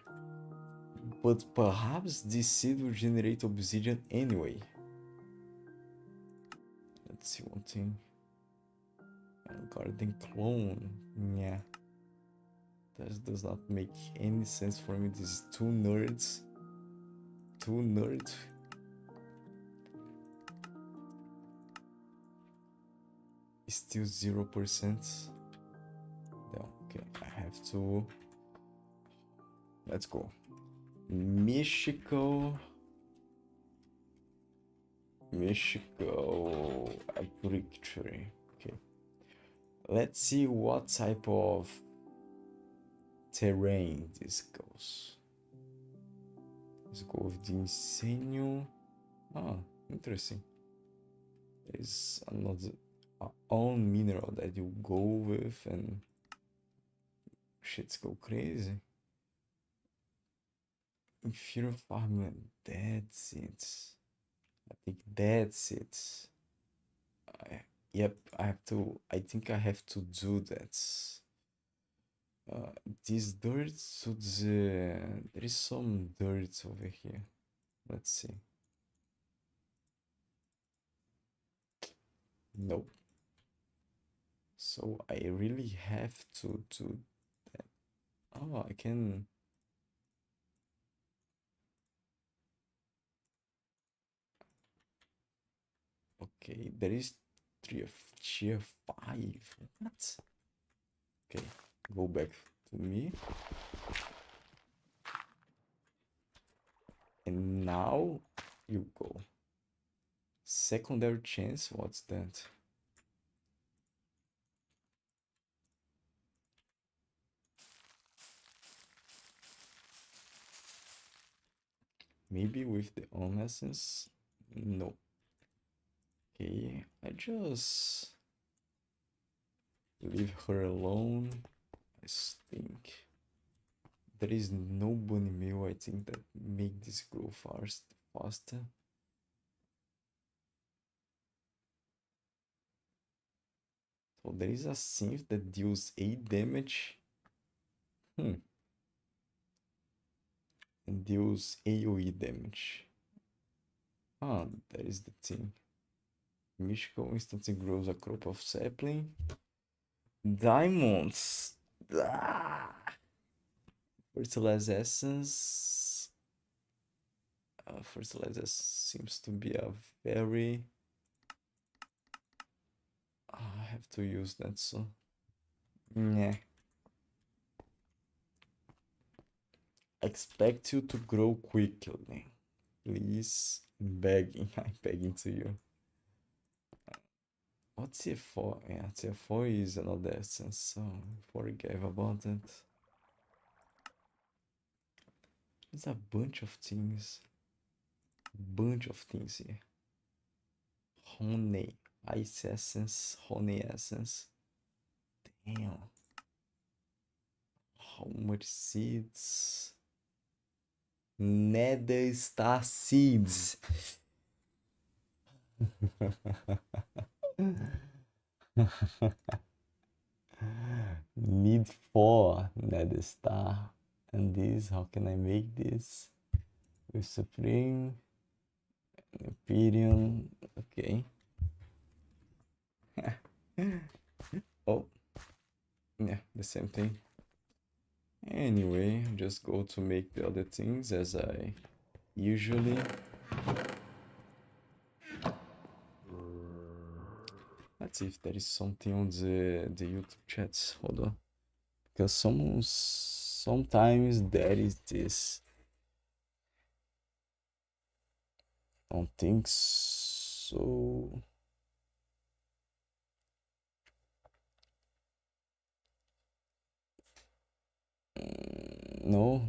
But perhaps this seed will generate obsidian anyway. Let's see one thing. Garden clone. Yeah. That does not make any sense for me. This is two nerds. Two nerds. Still 0%. No, okay, I have to. Let's go. Mexico agriculture. Okay. Let's see what type of terrain this goes. Let's go with the Insenio. Ah, interesting. There's another own mineral that you go with and shits go crazy. Inferior farmland, that's it. I think that's it. Yep, I think I have to do that. This dirt, so there is some dirt over here. Let's see. Nope. So I really have to do that. Oh, I can. Okay, there is tier 5. What? Okay, go back to me. And now you go. Secondary chance, what's that? Maybe with the own essence? No. Okay, I just leave her alone. I think there is no bunny meal, I think, that make this grow faster. So there is a synth that deals 8 damage. And deals AoE damage. Ah, that is the thing. Mystical instantly grows a crop of sapling. Diamonds. Fertilize essence. Fertilize essence seems to be a very. I have to use that, so. Yeah. Expect you to grow quickly. Please. I'm begging. I'm begging to you. What's tier 4? Yeah, tier 4 is another essence, so I forgot about it. There's a bunch of things. Bunch of things here. Honey. Ice essence. Honey essence. Damn. How much seeds? Nether star seeds. Need 4 nether star. And this, how can I make this? With Supreme, Empyrean, okay. Oh, yeah, the same thing. Anyway, just go to make the other things as I usually. Let's see if there is something on the YouTube chats. Hold on. Because sometimes there is this. Don't think so. No.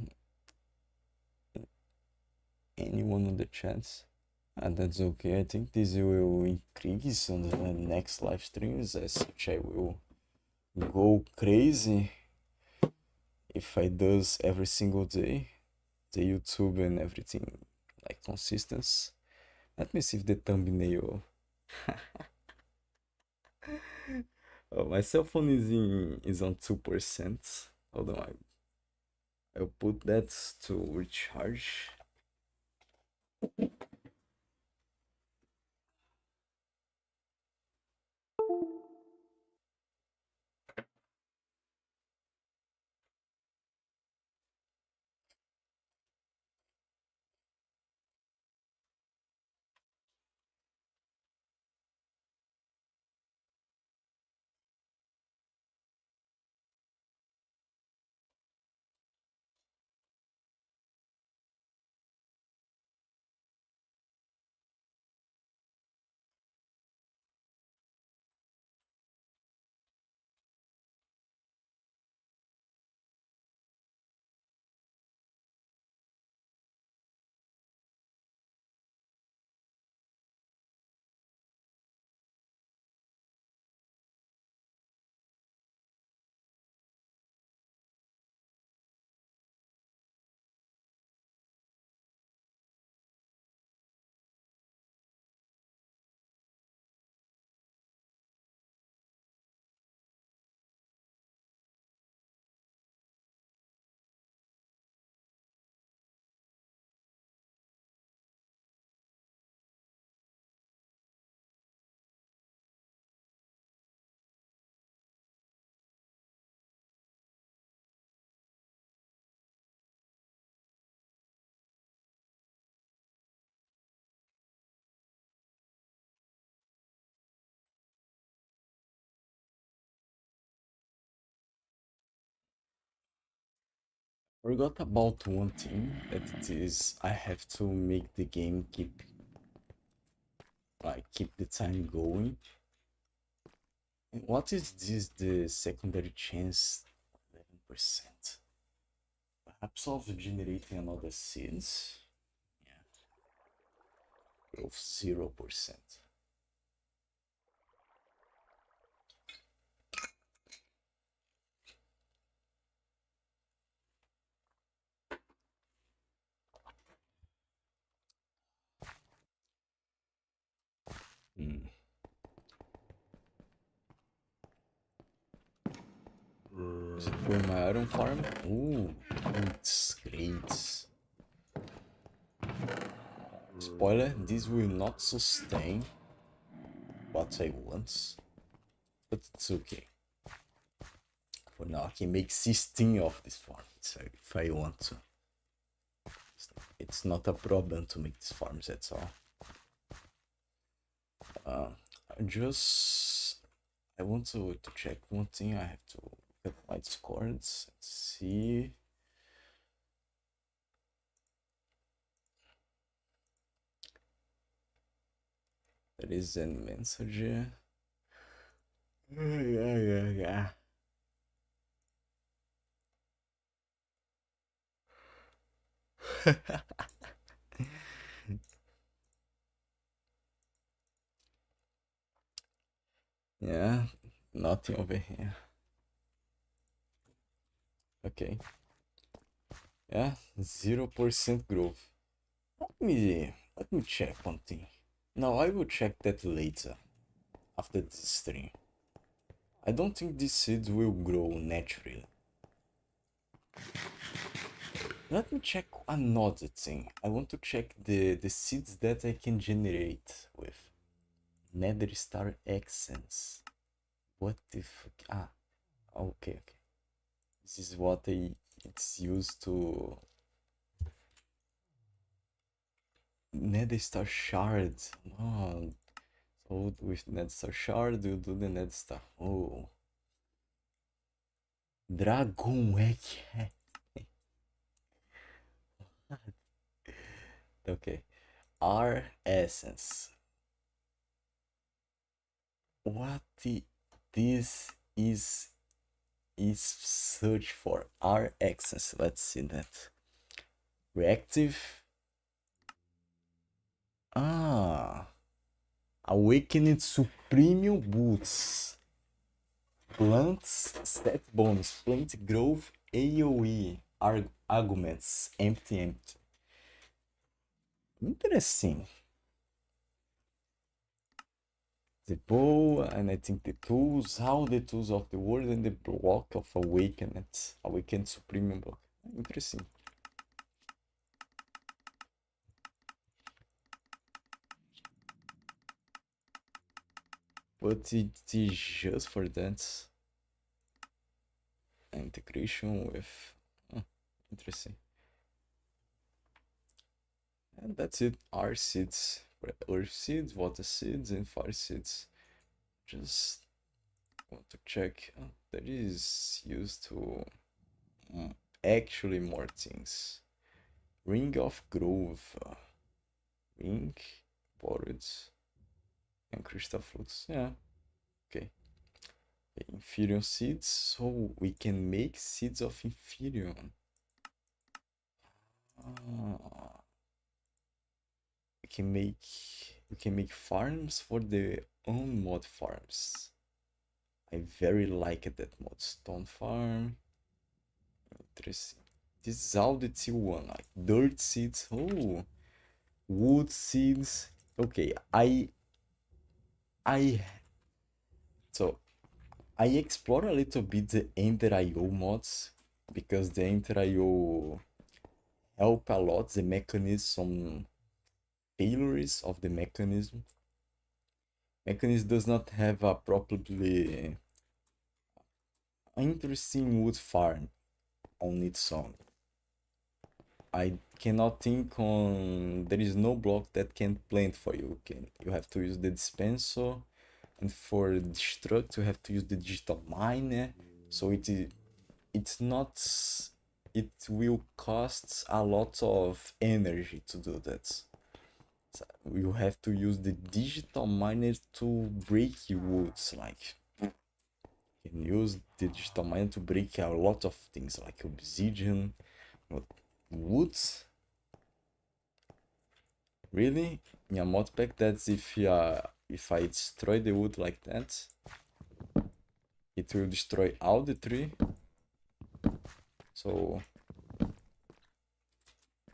Anyone on the chats? And that's okay. I think this will increase on the next live streams, as such I will go crazy if I does every single day the YouTube and everything like consistent. Let me see if the thumbnail. Oh, my cell phone is on 2%. Hold on, I'll put that to recharge. Forgot about one thing, that it is I have to make the game keep the time going. And what is this, the secondary chance 11%? Perhaps of generating another seeds? Yeah. Growth 0%. Is it for my iron farm? Ooh, it's great. Spoiler, this will not sustain what I want, but it's okay. For now, I can make 16 of this farm if I want to. It's not a problem to make these farms at all. I want to check one thing. I have to look at my discords. Let's see. There is a message. Yeah. Yeah, nothing over here. Okay. Yeah, 0% growth. Let me check one thing. No, I will check that later. After this stream. I don't think these seeds will grow naturally. Let me check another thing. I want to check the seeds that I can generate with. Nether Star Essence. What the fuck? Ah, okay, okay. This is what it's used to. Nether Star Shard. Oh, so with Nether Star Shard, you do the Nether Star. Oh. Dragon Egg. Okay. R Essence. What this is search for R Essence. Let's see that. Reactive. Ah. Awakened Supreme Boots. Plants stat bonus. Plant growth AoE. Arguments. Empty. Interesting. The bow, and I think the tools, how the tools of the world, and the block of awakened supreme block. Interesting. But it is just for that integration with interesting. And that's it. R seeds, earth seeds, water seeds, and fire seeds. Just want to check. That is used to actually more things. Ring of Grove. Ring, borrowed, and crystal flutes. Yeah, okay. Inferior seeds, so we can make seeds of inferior. Ah. We can make farms for the own mod farms. I very like that mod. Stone farm. Interesting. This is all the T1, like dirt seeds. Oh, wood seeds. Okay, so I explore a little bit the Ender.io mods because the Ender.io help a lot the mechanism, some failures of the mechanism. Mechanism does not have a properly interesting wood farm on its own. I cannot think on. There is no block that can plant for you. You have to use the dispenser, and for destruct you have to use the digital miner. So it's not. It will cost a lot of energy to do that. So you have to use the digital miner to break woods. Like you can use the digital miner to break a lot of things like obsidian, woods. Really? In a modpack, that's if I destroy the wood like that, it will destroy all the tree. So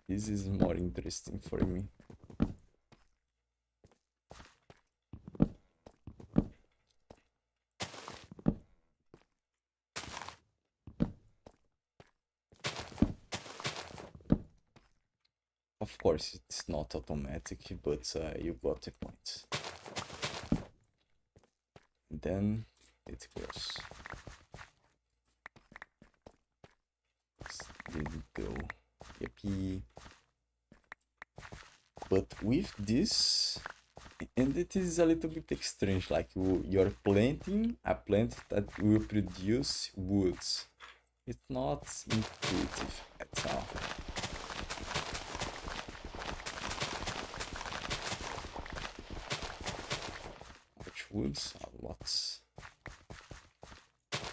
this is more interesting for me. Of course, it's not automatic, but you got the point. And then it goes. Did it go? Yippee. But with this, and it is a little bit strange, like you're planting a plant that will produce woods. It's not intuitive at all. Woods a lot.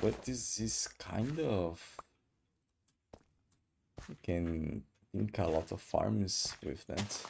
But this is kind of, you can think a lot of farms with that.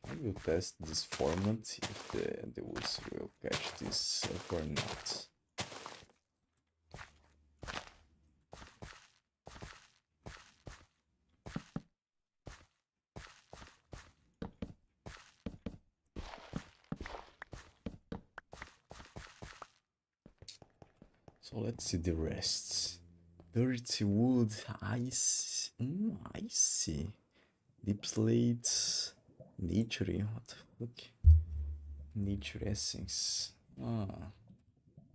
I will test this format if the woods will catch this up or not. So let's see the rest. Dirty wood, ice, icy, deep slates, nature, what the fuck? Nature essence. Ah,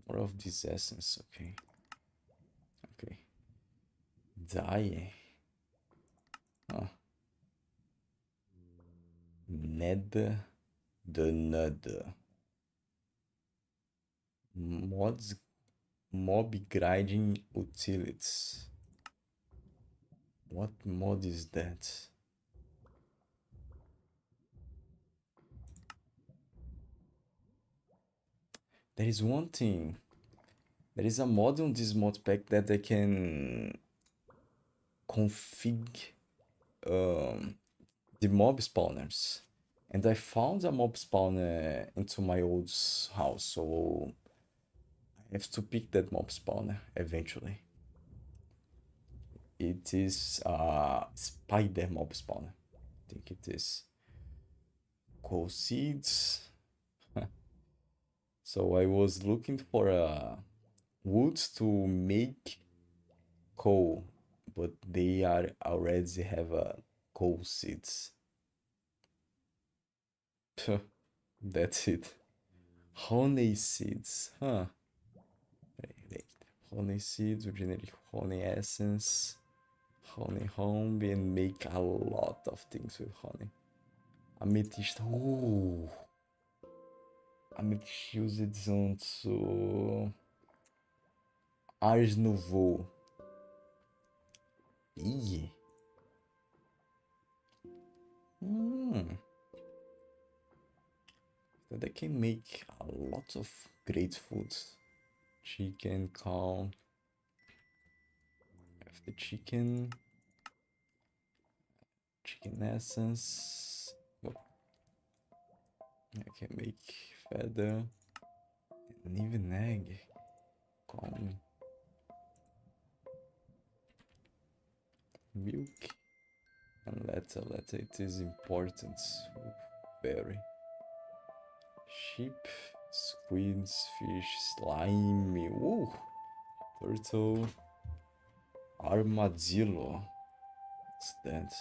more of this essence, okay. Okay. Dye. Ah. Ned the Nud. Mob grinding utilities. What mod is that? There is one thing. There is a mod on this modpack that I can config the mob spawners. And I found a mob spawner into my old house, so I have to pick that mob spawner eventually. It is a spider mob spawner. I think it is. Coal seeds. So I was looking for woods to make coal, but they already have coal seeds. That's it. Honey seeds, huh? Wait. Honey seeds will generate honey essence, honey home, and make a lot of things with honey. Amethyst, amethyst used onto Ars Nouveau. Ih. That I can make a lot of great foods. Chicken, cow. Have the chicken essence. Oh. I can make feather and even egg. Corn. Milk and letter. It is important. Very. Sheep, squids, fish, slime. Ooh. Turtle. Armadillo. What's that?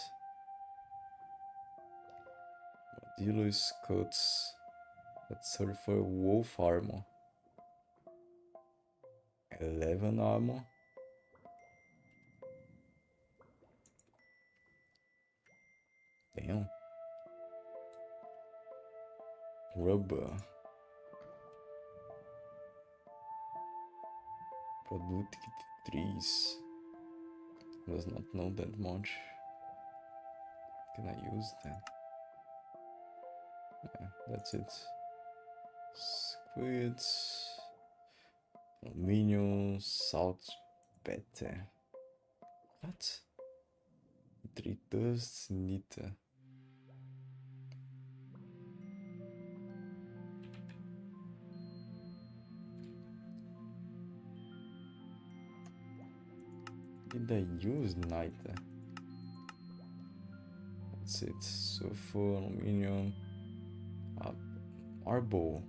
Armadillo scuds. That's surfer wolf armor. 11 armor. Damn. Rubber. Product kit trees. Does not know that much. Can I use that? Yeah, that's it. Squids. Aluminium, salt, better. What? Tree dust, nita. Did I use nita? That's it. Sulfur, aluminium, marble.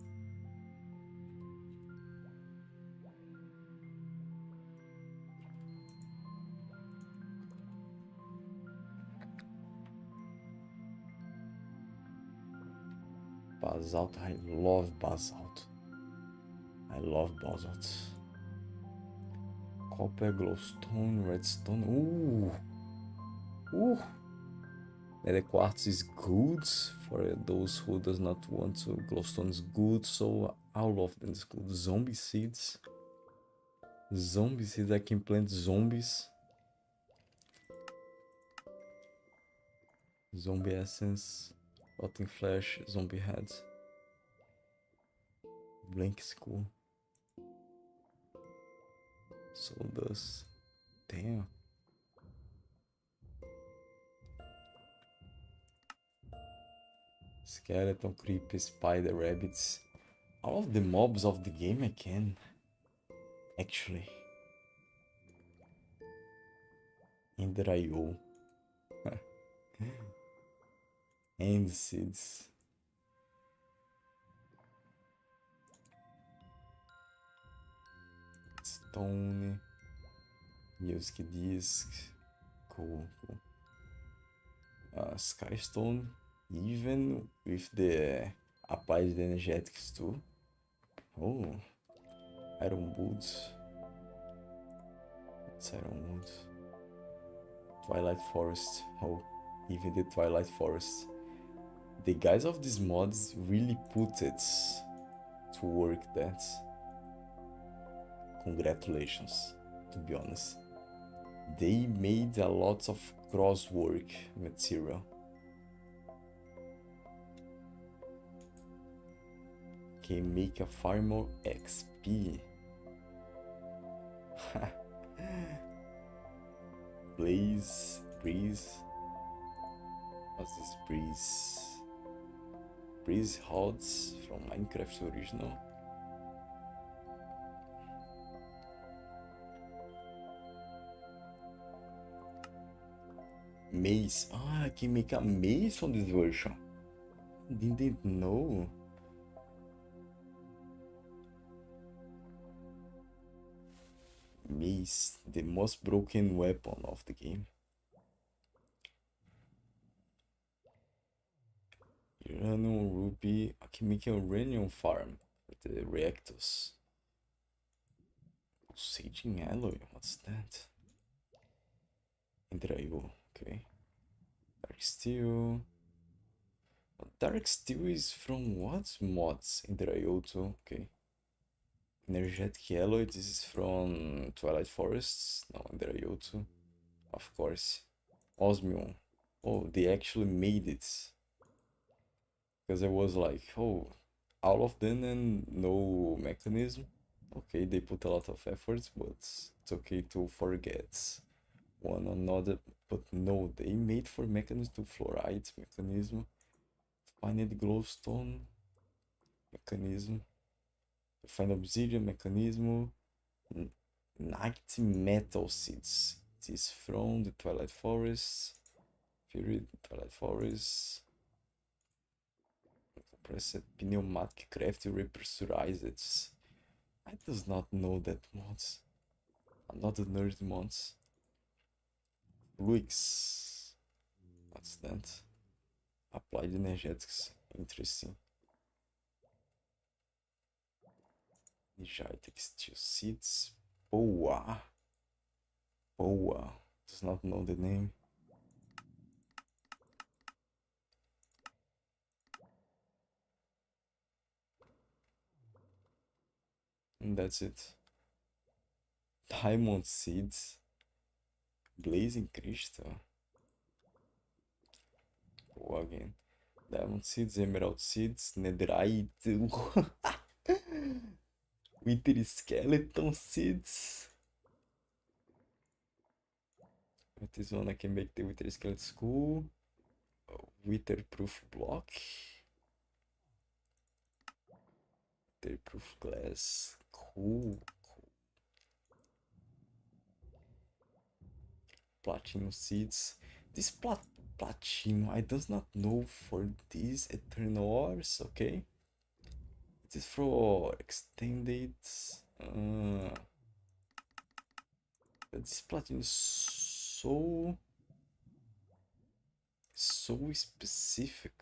Basalt, I love basalt. I love basalt. Copper, glowstone, redstone. Ooh. Nether quartz is good for those who does not want to. Glowstone is good, so all of them is good. Zombie seeds. Zombies, seeds I can plant zombies. Zombie essence, rotting flesh, zombie heads. Blank skull. Soul dust. Damn. Skeleton, creeper, spider, rabbits. All of the mobs of the game I can. Actually. Ender.io. And seeds. Stone. Music disc. Cool. Skystone. Even with the applied energetics too. Oh. Iron boots. It's iron wood. Twilight Forest. Oh, even the Twilight Forest. The guys of these mods really put it to work that. Congratulations, to be honest. They made a lot of crosswork material. Can make a far more XP. Breeze. What's this breeze? Breeze Hods from Minecraft original. Maze. Ah, I can make a maze from this version. Didn't know. Mace, the most broken weapon of the game. Uranium ruby. I can make a uranium farm with the reactors. Pulsating alloy. What's that? Ender.io. Okay. Dark steel. Dark steel is from what mods? Ender.io too. Okay. Energetic alloy. This is from Twilight Forests. No, Ender.io too. Of course. Osmium. Oh, they actually made it. Because I was like, oh, all of them and no mechanism. Okay, they put a lot of efforts, but it's okay to forget one another. But no, they made for mechanism to fluorite mechanism, find glowstone mechanism, find obsidian mechanism, night metal seeds. It is from the Twilight Forest, Fury Twilight Forest. Compressed pneumatic craft repressurized. I does not know that mods. I'm not a nerd mods. Fluix. What's that? Applied energetics. Interesting. Nijai textile seeds. Boa. Does not know the name. And that's it. Diamond seeds. Blazing crystal. Boa again. Diamond seeds, emerald seeds, netherite. Wither skeleton seeds. With this one I can make the wither skeleton skull. Witherproof block. Witherproof glass. Cool. Platinum seeds. This platinum I does not know for these eternal ores, okay? It is for extended. This platinum is so specific.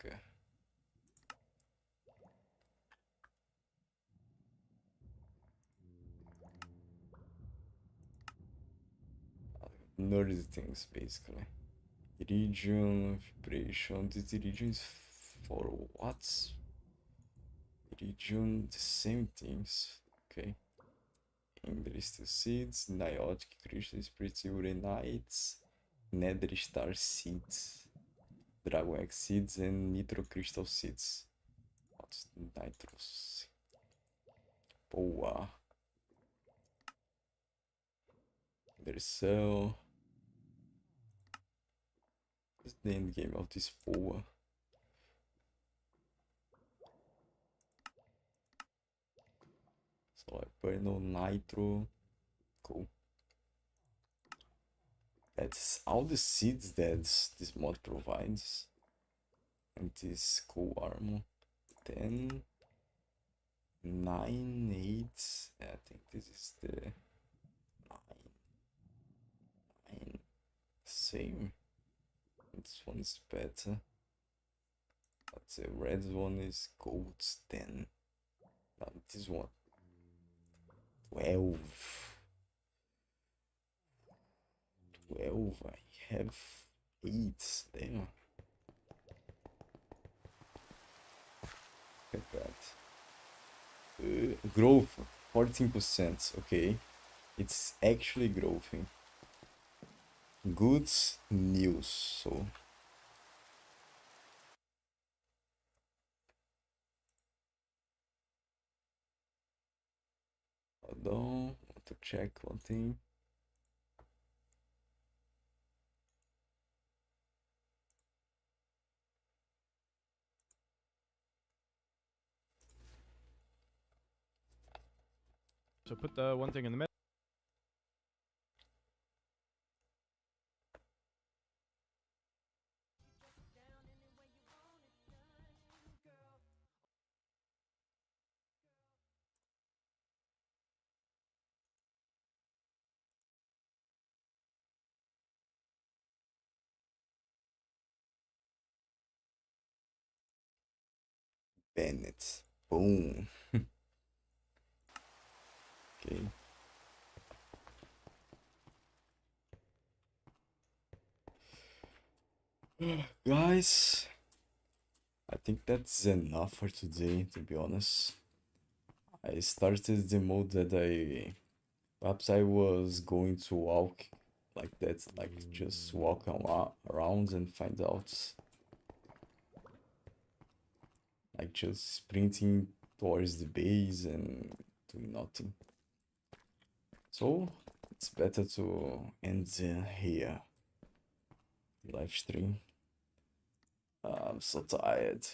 Nerdy things basically. Iridium, vibration. This iridium is for what? Iridium, the same things. Okay. Indristal Seeds, Niotic Crystal Spirits Uranites, Nether Star Seeds, Dragon Egg Seeds, and Nitro Crystal Seeds. What's Nitros? Boa. There's so. What's the end game of this Boa? So like Burno, Nitro. Cool. That's all the seeds that this mod provides. And this cool armor. 10, 9, 8. I think this is the 9. 9. Same. This one is better. But the red one is gold 10. But this one 12. 12. I have 8. Damn. Look at that. Growth 14%. Okay. It's actually growing. Good news. So. Hold on. Want to check one thing. So put the one thing in the middle. Bennett. Boom. Okay. Guys, I think that's enough for today, to be honest. I started the mode that perhaps I was going to walk like that, like just walk around and find out. Like just sprinting towards the base and doing nothing. So it's better to end here. Live stream. I'm so tired.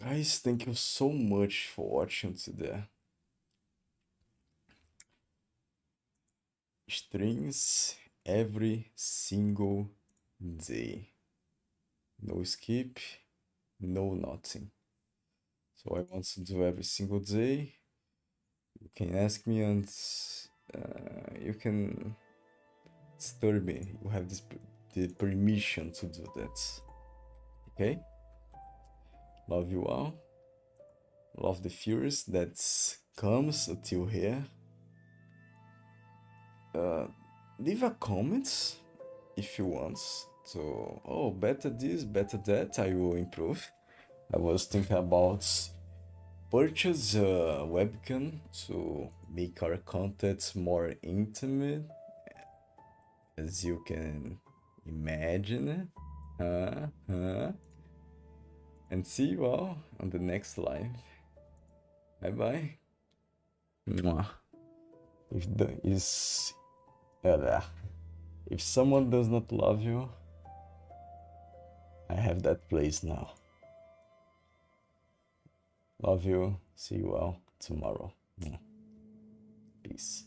Guys, thank you so much for watching today. Streams every single day. No skip, no nothing. So I want to do every single day. You can ask me and you can stir me. You have the permission to do that. Okay? Love you all. Love the viewers that comes until here. Leave a comment if you want. So, oh, better this, better that, I will improve. I was thinking about purchase a webcam to make our content more intimate, as you can imagine. And see you all on the next live. Bye bye. Mwah. If someone does not love you, I have that place now. Love you. See you all tomorrow. Peace.